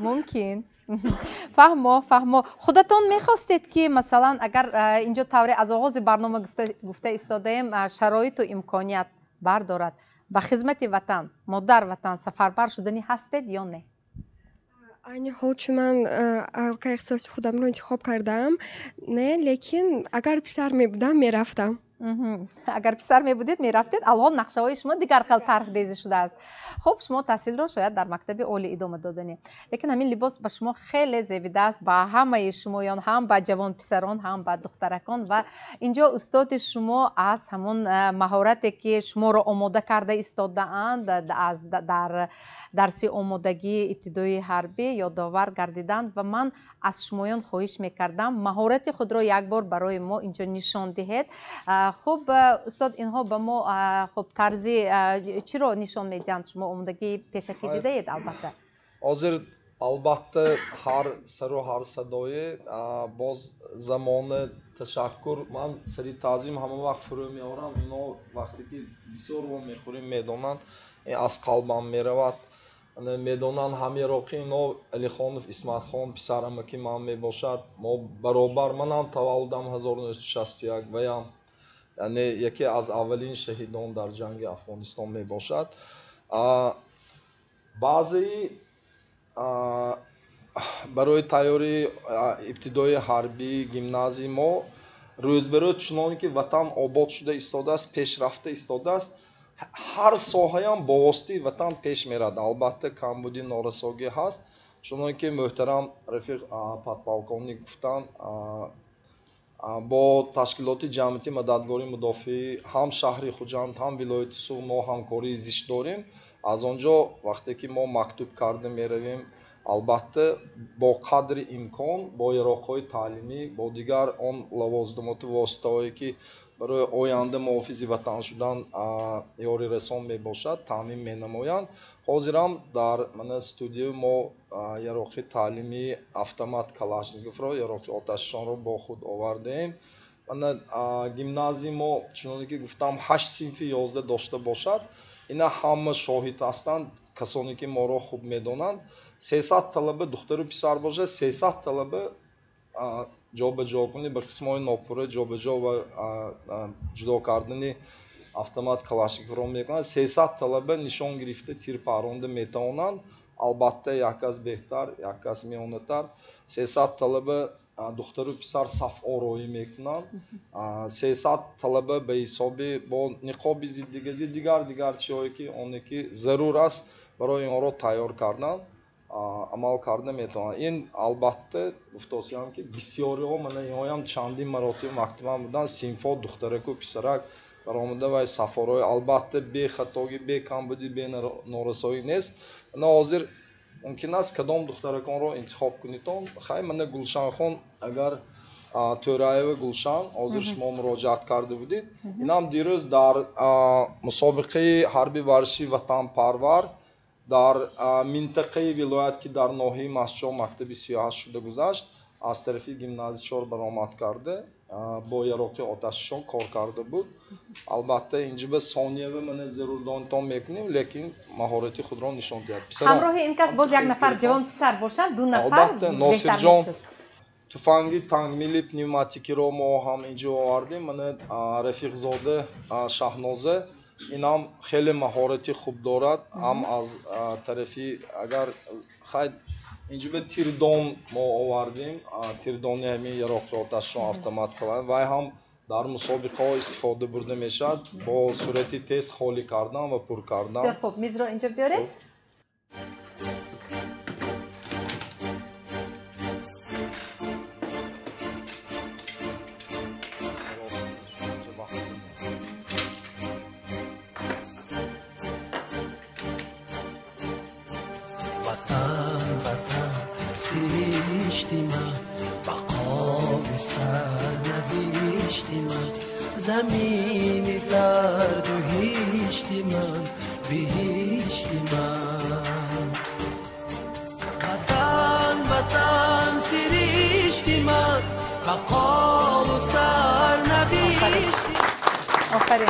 ممکن. فهمو خودتون میخواستید که مثلا اگر اینجا طوری از آغاز برنامه گفته ایستادیم شرایط و امکانیت بردارد به خدمت وطن مادر وطن سفربر شدنی هستید یا نه؟ این حال چون من علاقه اختصاصی خودم رو انتخاب کردم نه، لیکن اگر پسر می بودم میرفتم. اگر پسر می بودید میرفتید. الان نقشه های شما دیگر خیلی طرح ریزی شده است. خب شما تحصیل را شاید در مکتب عالی ادامه دادنی، لیکن همین لباس به شما خیلی زیبیده است، با همه شمایان، هم با جوان پسران هم با دخترکان. و اینجا استاد شما از همون مهارتی که شما را آماده کرده ایستاده اند از در درس آمادگی ابتدایی حربی یادآور گردیدند و من از شمایان خواهش میکردم مهارت خود را یک بار برای ما اینجا نشان دهید. خب استاد اینها به ما خب طرزی چی را نشان میدهند؟ شما آمادگی پیشکی دیده اید؟ البته حاضر البته هر سر و هر صدای باز زمان تشکر من سری تعظیم همه وقت فرو میارم. اینا وقتی که بسیار رو میخوریم میدونن از قلبم میرود میدونن همه را که اینا علی خانف اسمت خان پسرم که من میباشد ما برابر منم تولدم 1961 و یعنی یکی از اولین شهیدان در جنگ افغانستان میباشد. بعضی برای تیاری ابتدای حربی گیمنازی ما روز به روز چنانی که وطن آباد شده ایستاده است، پیشرفته ایستاده است، هر ساحه هم با واسطه وطن پیش میرد. البته کمبودی نارساگی هست، چنانی که محترم رفیق پادپالکونیک گفتن با تشکیلات جمعیتی مددگاری مدافعی هم شهری خوجند هم ولایت سوغ ما همکاری زیست داریم. از آنجا وقتی که ما مکتوب کرده میرویم البته با قدر امکان با اراقهای تعلیمی با دیگر آن لوازمات واسطه‌ای که برای آینده محافظ وطن شدن یاری رسان میباشد تامین مینمایند. حاضرم در من استودیو ما یراقی تعلیمی автомат کلاشنیکوف را یراقی آتش‌نشان را با خود آوردیم. من گیمنازی ما چنانکه که گفتم 8 صنف 11 داشته باشد. اینا همه شاهد هستند کسانی که ما را خوب میدانند. 300 طلبه دختر و پسر باشه 300 طلبه جابجا کنی به قسم‌های ناپوره جابجا و جدا کردن автомат کلاشنیکوف را میکنند. 300 طلبه نشان گرفته تیر پرونده میتوانند. البته یک از بهتر یک از میانتر 300 طلبه دختر و پسر صف آرایی میکنند. 300 طلبه به حسابی با نقاب زیدگی دیگر چیزهایی که آنی که ضرور است برای آنها تیار کردن عمل کرده میتوانند. این البته گفتم که بسیاری ها من اینهایم چندین مراتب مکتبم بودن صنفا دخترک و پسرک برآمده و سفرهای البته بی خطاگی بی کمبودی بی نارسایی نیست. من حاضر ممکن است کدام دخترکان را انتخاب کنیدتان. خیلی من گلشن خان اگر تورایو گلشن حاضر شما مراجعت کرده بودید. این هم دیروز در مسابقه حربی ورزشی وطن پرور در منطقه ولایت که در ناحیه مسجد مکتب سیاحت شده گذشت از طرف گیمنازی 4 برآمد کرده با یراقی آتش‌نشان کار کرده بود. البته اینجا به ثانیه من ضرور دانتان میکنیم لیکن مهارت خود را نشان دهد. همراه این کس باز یک نفر جوان پسر باشد دو نفر البته ناصر جان تفنگی تنگمیلی پنیوماتیکی رو ما هم اینجا آوردیم. من رفیق زاده شهنازه این هم خیلی مهارتی خوب دارد. هم از طرفی اگر خیلی اینجا به تیردان ما آوردیم تیردانی همین یراقی آتش‌نشان автомат کلاشنیکوف و هم در مسابقه ها استفاده برده میشد با صورت تیز خالی کردن و پر کردن. بسیار خوب میز رو اینجا بیارید. زمین زرد و هیشتی من بهشتی من وطن سریشتی من بقا و سر نبیشتی. آفرین.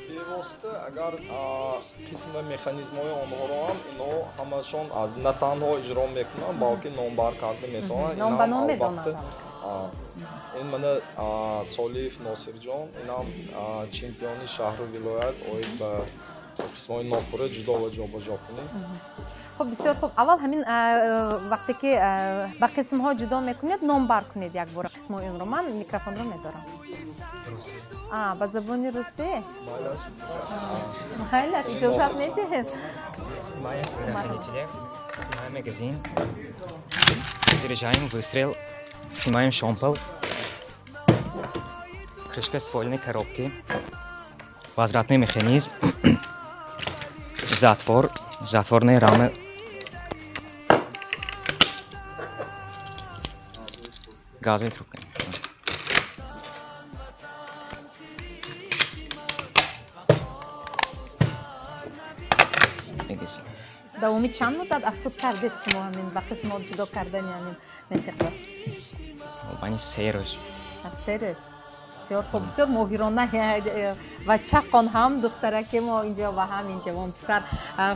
بیواسطه اگر قسم مکانیزم های آنها را هم اینا همشان از نه تنها اجرا میکنن بلکه نامبر کرده میتونن. نام به نام میدونن. این من سالیف ناصر جان این هم چمپیونی شهر و ولایت اوید به قسمای ناپوره جدا و جابجا کنیم. خب بسیار خوب. اول همین وقتی که به قسم ها جدا میکنید نام بر کنید یک بار قسم های اون رو. من میکروفون رو میدارم. به زبان روسی؟ خیلی اجازت میدهید. Снимаем механителев, снимаем магазин, заряжаем выстрел, снимаем шомпол, крышка ствольной коробки, возвратный механизм, затвор, затворные рамы. Газовые трубки. دوامی چند مدت افسود کردید شما همین به قسمات جدا کردن همین منطقه؟ بانی 3 روز. 3 روز. بسیار خوب. بسیار ماهرانه و چقان هم دخترک ما اینجا و هم این جوان پسر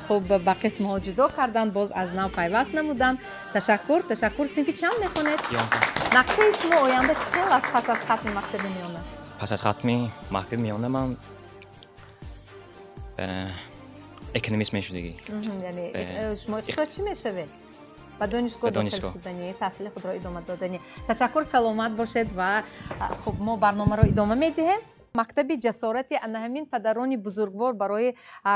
خوب به قسم ها جدا کردن باز از نو پیوست نمودن. تشکر. صنف چند میخونید؟ 11. نقشه شما آینده چه است پس از ختم مکتب میانه؟ پس از ختم مکتب میانه من اکونومیست میشدگی. یعنی شما اقتصاد چی میشوید؟ به دانشگاه داخل شدنی تحصیل خود را ادامه دادنی. تشکر. سلامت باشید و خب ما برنامه را ادامه میدهیم. مکتب جسارتی انا همین پدران بزرگوار برای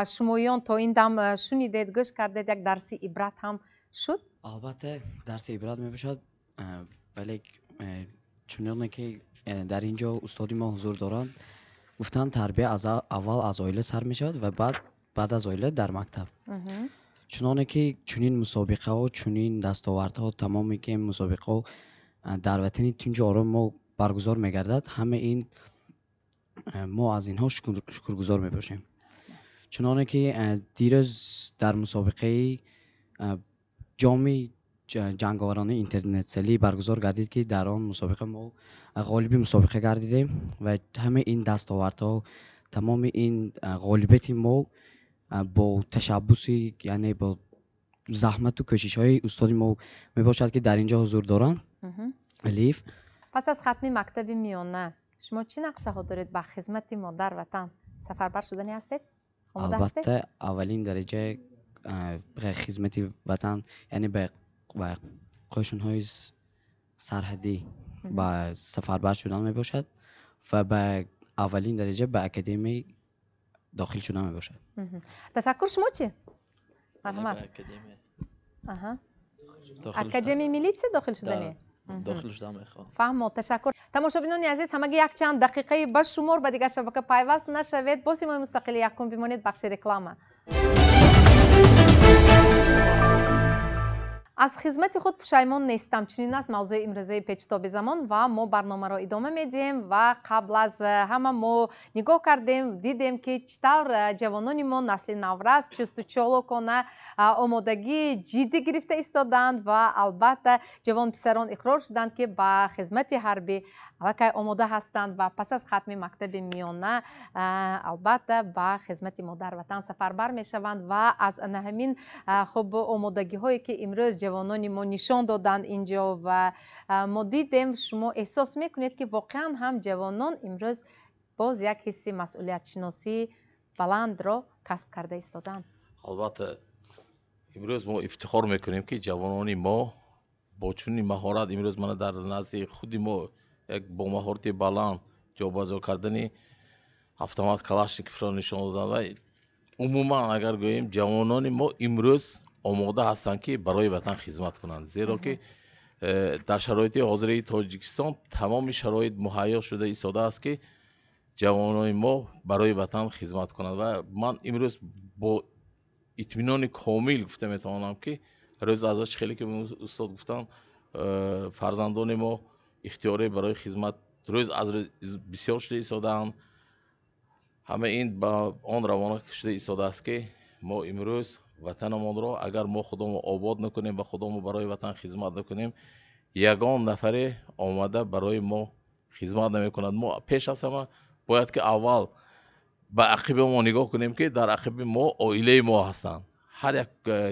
شمایان تا این دم شنیدید گوش کردید یک درس عبرت هم شد؟ البته درس عبرت میباشد ولی چون که در اینجا استادی ما حضور دارند گفتن تربیه از اول از عائله سر میشود و بعد از عائله در مکتب. چنانه که چنین مسابقه ها چنین دستاوردها تمامی که مسابقه ها در وطن تینجا ما баргузор мегардад, ҳама ин мо аз инҳо шукргузор мебошем. чуноне ки дирӯз дар мусобиқаи ҷоми ҷанговарони интернетсалӣ баргузор гардид ки дар он мусобиқа мо ғолиби мусобиқа гардидем ва ҳама ин дастовардҳо, тамоми ин ғолибияти мо бо ташаббуси, яъне бо заҳмату кӯшишҳои устоди мо мебошад ки дар инҷо ҳузур доранд. алиф. пас аз хатми мактаби миёна шумо чӣ нақшаҳо доред ба хизмати модар ватан? сафарбар шудани ҳастед? албатта аввалин дараҷа хизмати ватан, яъне ба қошунҳои сарҳадӣ ба сафарбар шудан мебошад ва ба аввалин дараҷа ба академия дохил шудан мебошад. ташаккур. шумо чӣ? марҳамат. академияи милитсия дохил шудани? داخل شدم میخوام. فهمو. تشکر. تماشابینان عزیز همگی یک چند دقیقه به شمار به دیگر شبکه پیوست نشوید. با سیمای مستقلی یکم بمانید. بخش رکلامه. از خدمت خود پشیمان نیستم. چنین است موضوع امروزه پیچتابی زمان و ما برنامه را ادامه میدیم و قبل از همه ما نگاه کردیم دیدیم که چطور جوانان ما نسل نورست چست و چالو کنه آمادگی جدی گرفته ایستادند و البته جوان پسران اقرار شدند که به خدمت حربی الکی آماده هستند و پس از ختم مکتب میانه البته به خدمت مادر وطن سفربر میشوند و از همین خب آمادگی هایی که امروز جوانان ما نشان دادند اینجا و ما دیدیم شما احساس میکنید که واقعا هم جوانان امروز باز یک حس مسئولیت شناسی بلند را کسب کرده ایستادند. البته امروز ما افتخار میکنیم که جوانان ما با چنین مهارت امروز من در نزد خود ما یک با مهارت بلند جابجا کردن автомат کلاشنیکوف را نشان دادن و عموما اگر گوییم جوانان ما امروز آماده هستند که برای وطن خدمت کنند، زیرا که در شرایط حاضر تاجیکستان تمام شرایط مهیا شده ایستاده است که جوانان ما برای وطن خدمت کنند و من امروز با اطمینان کامل گفته میتوانم که روز ازش خیلی که استاد گفتن فرزندان ما اختیاری برای خدمت روز از بسیار شده ایستادند. همه این با آن روانه شده ایستاده است که ما امروز وطنمان را اگر ما خودمون آباد نکنیم و خودمون برای وطن خدمت نکنیم یگان نفر آمده برای ما خدمت نمیکند. ما پیش از همه باید که اول به عقب ما نگاه کنیم که در عقب ما عائله ما هستند. هر یک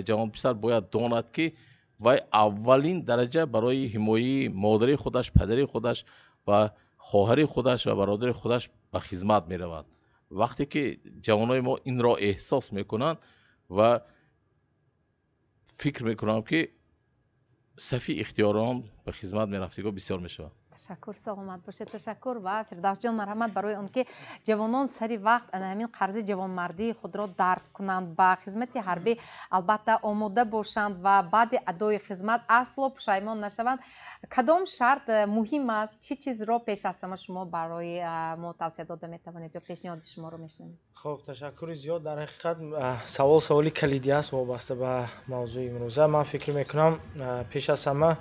جوان پسر باید داند که و اولین درجه برای حمایت مادری خودش، پدری خودش و خواهر خودش و برادر خودش به خدمت می رود. وقتی که جوانای ما این را احساس میکنند و فکر میکنم که صفی اختیاران به خدمت میرفتگاه بسیار میشود. تشکر. سلامت باشید. تشکر و فردوس جان مرحمت برای اون که جوانان سری وقت همین قرض جوانمردی خود را درک کنند با خدمت حربی البته آماده باشند و بعد ادای خدمت اصلا پشیمان نشوند. کدام شرط مهم است؟ چی چیز را پیش از همه شما برای ما توصیه داده میتوانید یا پیشنهاد شما رو میشنوید؟ خب تشکر زیاد. در حقیقت سوالی کلیدی است وابسته به موضوع امروزه. من فکر میکنم پیش از همه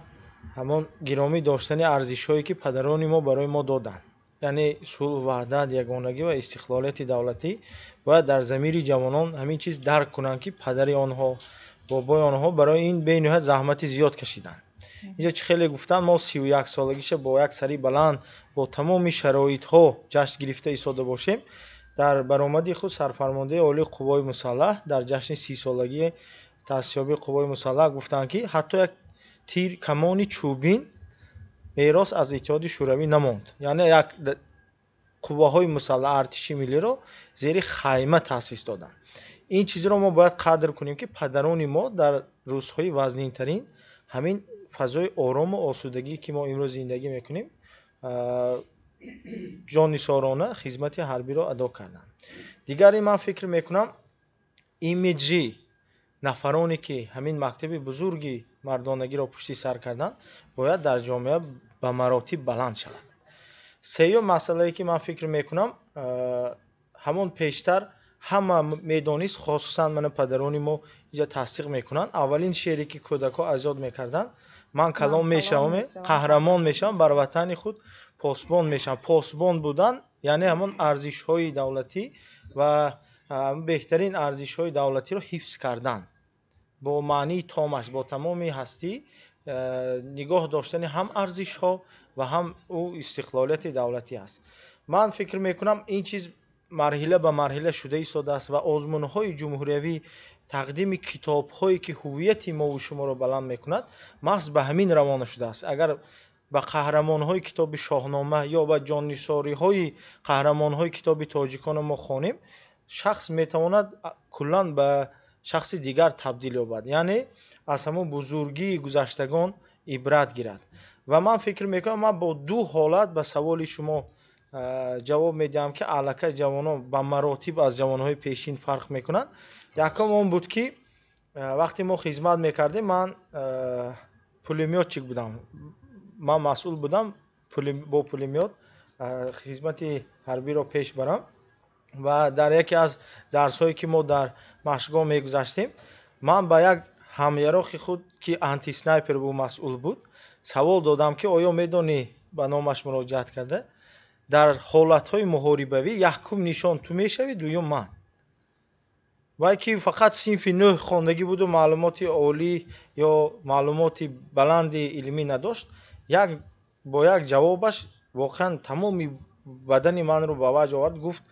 همون گرامی داشتن ارزش‌هایی که پدران ما برای ما دادند، یعنی صلح، وحدت، یگانگی و استقلالیت دولتی باید در ضمیر جوانان همین چیز درک کنند که پدر آنها، بابای آنها برای این بین‌نهایت زحمت زیاد کشیدند. اینجا چه خیلی گفتن ما 31 سالگیش با یک سری بلند با تمام شرایط‌ها جشن گرفته ایستاده باشیم. در برآمدی خود سرفرمانده عالی قوای مسلح در جشن 30 سالگی تأسیس‌یابی قوای مسلح گفتند که حتی یک تیر کمان چوبین میراث از اتحاد شوروی نماند، یعنی یک قواهای مسلح ارتشی ملی را زیر خیمه تأسیس دادند. این چیز را ما باید قدر کنیم که پدران ما در روزهای وزنین ترین همین فضای آرام و آسودگی که ما امروز زندگی میکنیم جانثارانه خدمت حربی را ادا کردند. دیگری من فکر میکنم ایمیجی نفرانی که همین مکتب بزرگی مردانگی را پشت سر کردند باید در جامعه به مراتب بلند شود. سیوم مسئله‌ای که من فکر میکنم همون پیشتر همه میدانست، خصوصا من پدرانی ما اینجا تصدیق میکنن. اولین شعری که کودک‌ها از یاد میکردن من کلام میشم، قهرمان میشم، بر وطن خود پاسبان میشن. پاسبان بودن یعنی همون ارزش های دولتی و بهترین ارزش های دولتی رو حفظ کردن با معنی تامش، با تمام هستی نگاه داشتن هم ارزش ها و هم او استقلالیت دولتی است. من فکر میکنم این چیز مرحله به مرحله شده ایستاده است و آزمون های جمهوریوی تقدیم کتاب هایی که هویت ما و شما رو بلند میکند محض به همین روانه شده است. اگر به قهرمان های کتاب شاهنامه یا به جاننثاری های قهرمان های کتاب تاجیکان ما خوانیم، شخص میتواند کلا به شخص دیگر تبدیل یابد، یعنی از همون بزرگی گذشتگان عبرت گیرد. و من فکر میکنم من با دو حالت به سوال شما جواب میدم که الکه جوانان به مراتب از جوانهای پیشین فرق میکنند. یکم اون بود که وقتی ما خدمت میکردیم من پولمیوتچیک بودم، من مسئول بودم با پولمیوت خدمت حربی رو پیش برم و در یکی از درس‌هایی که ما در مشق‌ها میگذاشتیم من با یک همیراخ خود که آنتی سنایپر بود مسئول بود سوال دادم که آیا میدونی به نامش مراجعت کرده در حالت‌های محاربوی یکم نشان تو میشوی دوم من، و که فقط صنف 9 خواندگی بود و معلومات عالی یا معلومات بلند علمی نداشت، با یک جوابش واقعا تمام بدن من رو به وجه آورد. گفت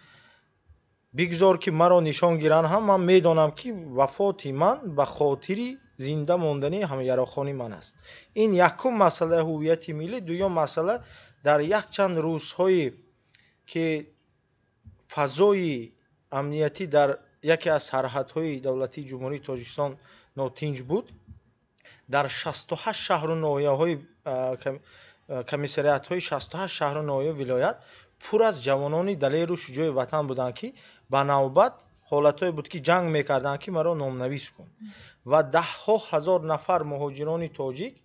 بگذار که مرا نشان گیرن هم من میدانم که وفات من به خاطر زنده ماندنی همگراخانی من است. این یکم مسئله هویت ملی. دوم مسئله در یک چند روزهای که فضای امنیتی در یکی از سرحدهای دولتی جمهوری تاجیکستان ناتنج بود، در 68 شهر و ناحیه‌های کمیسریات‌های 68 شهر و ناحیه ولایت پر از جوانانی دلیر و شجاع وطن بودند که به نوبت حالت‌های بود که جنگ می‌کردند که مرا نام‌نویس کن و ده ها هزار نفر مهاجران تاجیک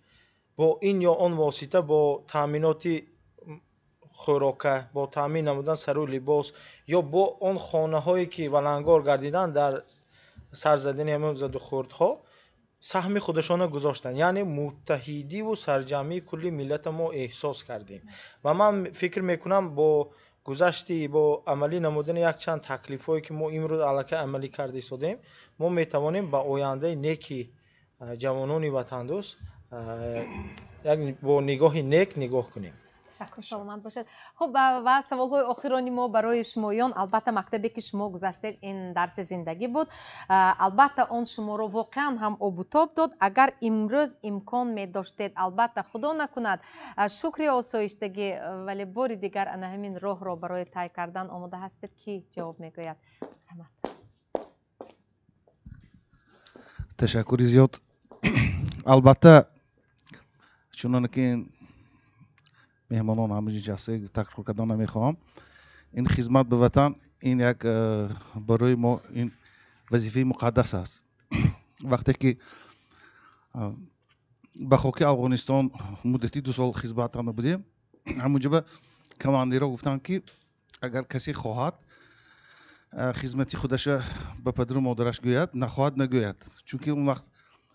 با این یا آن واسطه با تامینات خوراک، با تامین نمودن سر و لباس یا با آن خانه‌هایی که ولنگار گردیدن در سرزدن همون زد و خوردها سهم خودشان گذاشتن. یعنی متحدی و سرجمی کلی ملت ما احساس کردیم و من فکر میکنم با گذشتی با عملی نمودن یک چند تکلیفایی که ما امروز الکه عملی کرده ایستادیم ما میتوانیم به آینده نیکی جوانان وطن دوست با نگاه نیک نگاه کنیم. تشکر، سلامت باشد. خب و سوال‌های آخرانی ما برای شمایان، البته مکتبی که شما گذاشتید این درس زندگی بود، البته آن شما رو واقعا هم آبوتاب داد. اگر امروز امکان می داشتید، البته خدا نکند شکر آسایشتگی، ولی بار دیگر انا همین راه را برای طی کردن آماده هستید که جواب میگوید؟ تشکر زیاد. البته چون که مهمانان همه جلسه تکرار کردن نمیخوام، این خدمت به وطن این یک برای ما این وظیفه مقدس است. وقتی که به خاک افغانستان مدتی 2 سال خدمت کرده بودیم، همونجا به کماندیرها گفتن که اگر کسی خواهد خدمتی خودش به پدر و مادرش گوید، نخواهد نگوید، چون که اون وقت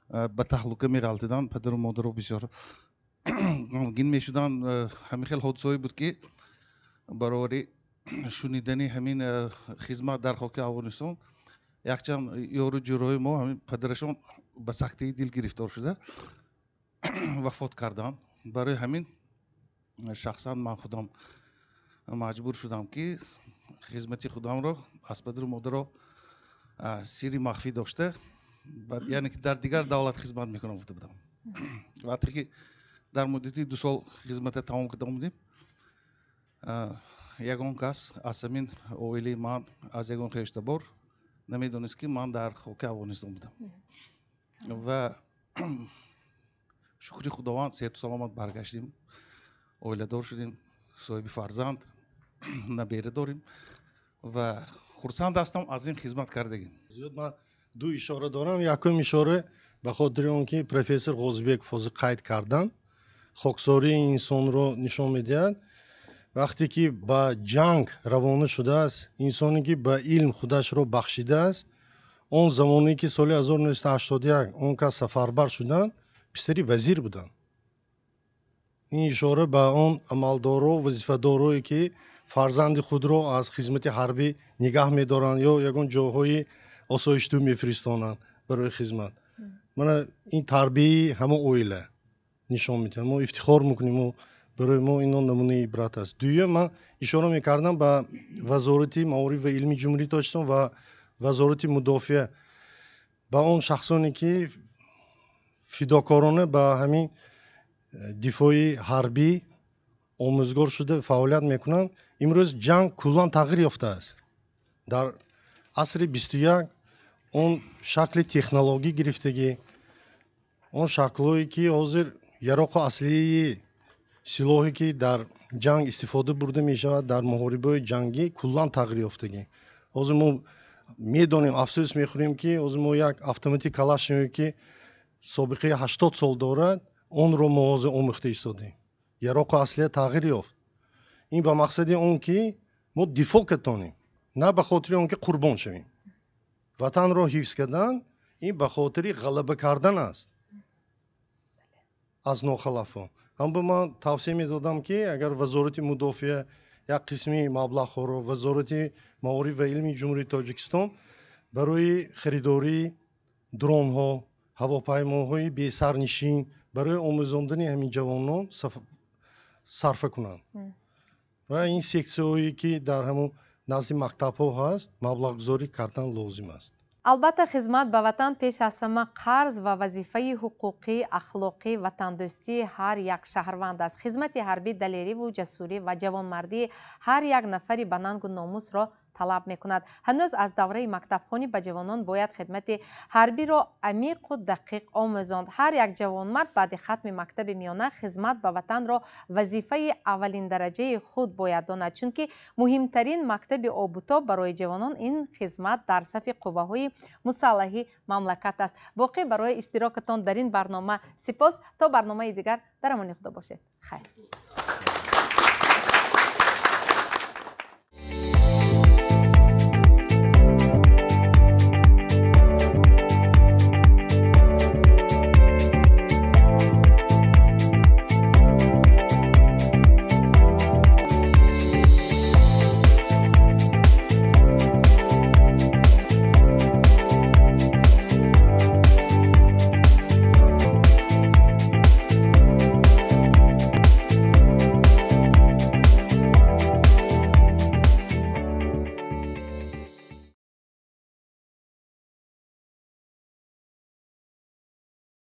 به تهلکه می‌غلطیدن. پدر و مادر رو بسیار غمگین میشدن. همین خیلی حادثه‌ای بود که برای شنیدن همین خدمت در خاک افغانستان یک چند یارو جورای ما همین پدرشون به سکته دل گرفتار شده وفات کردن. برای همین شخصا من خودم مجبور شدم که خدمت خودم رو از پدر و مادر رو سری مخفی داشته، یعنی که در دیگر دولت خدمت میکنم گفته بودم. وقتی که در مدتی 2 سال خدمت تمام کرده بودیم، یگان کس از همین اویلی من از یگان خیشتبار نمیدونست که من در خاک افغانستان بودم و شکر خداوند صحت و سلامت برگشتیم، اویله دار شدیم، صاحب فرزند نبیره داریم و خرسند هستم از این خدمت کردگی. زیاد من 2 اشاره دارم. یکم اشاره به خاطر اون که پروفسور غازبیک فوزی قید کردن خاکساری انسان رو نشان میدهد. وقتی که با جنگ روانه شده است، انسانی که به علم خودش رو بخشیده است، اون زمانی که سال 1981 اون که سفربر شدن پسری وزیر بودن، این اشاره به اون عملدارا و وظیفه‌دارایی که فرزند خود را از خدمت حربی نگاه می‌دارند یا یگان جاهای آسایشگاه می‌فرستانند برای خدمت. من این تربیت همه اویله نشان میده. ما افتخار میکنیم و برای ما اینا نمونه عبرت است. دوم من اشاره میکردم به وزارت معارف و علمی جمهوری تاجیکستان و وزارت مدافع، با اون شخصانی که فداکارانه به همین دفاع حربی آموزگار شده فعالیت میکنن. امروز جنگ کلا تغییر یافته است. در عصر 21 اون شکل تکنولوژی گرفتگی، اون شکلایی که حاضر یراق اصلی سلاحی که در جنگ استفاده برده می شود در محاربه جنگی کلا تغییر یافتگی. حاضر ما میدونیم، افسوس میخوریم که حاضر ما یک اتوماتیک کلاشنکوف که سابقه 80 سال دارد اون رو موازه آموخته ایستادیم. یراق اصلی تغییر یافت. این به مقصد اون که ما دفاع کنیم، نه به خاطر اون که قربان شویم. وطن را حفظ کردن این به خاطر غلبه کردن است از ناخلفان. هم به من توصیه میدادم که اگر وزارت مدافع یک قسمی مبلغ ها را وزارت معارف و علمی جمهوری تاجیکستان برای خریداری درون ها، هواپیماهای بی سرنشین برای آموزاندن همین جوانان صرف کنند و این سکسیونی که در همون نزد مکتب ها هست مبلغ گذاری کردن لازم است. البته خدمت به وطن پیش از همه قرض و وظیفه حقوقی، اخلاقی و تندرستی هر یک شهروند است. خدمت حربی دلیری و جسوری و جوانمردی هر یک نفری به ننگ و ناموس را طلب میکند. هنوز از دوره مکتب خوانی به جوانان باید خدمت حربی را عمیق و دقیق آموزاند. هر یک جوانمرد بعد ختم مکتب میانه خدمت به وطن را وظیفه اولین درجه خود باید داند، چون که مهمترین مکتب آبوتاب برای جوانان این خدمت در صف قوه‌های مسلحه مملکت است. باقی برای اشتراکتان در این برنامه سپاس. تا برنامه دیگر در امان خدا باشید. خیر.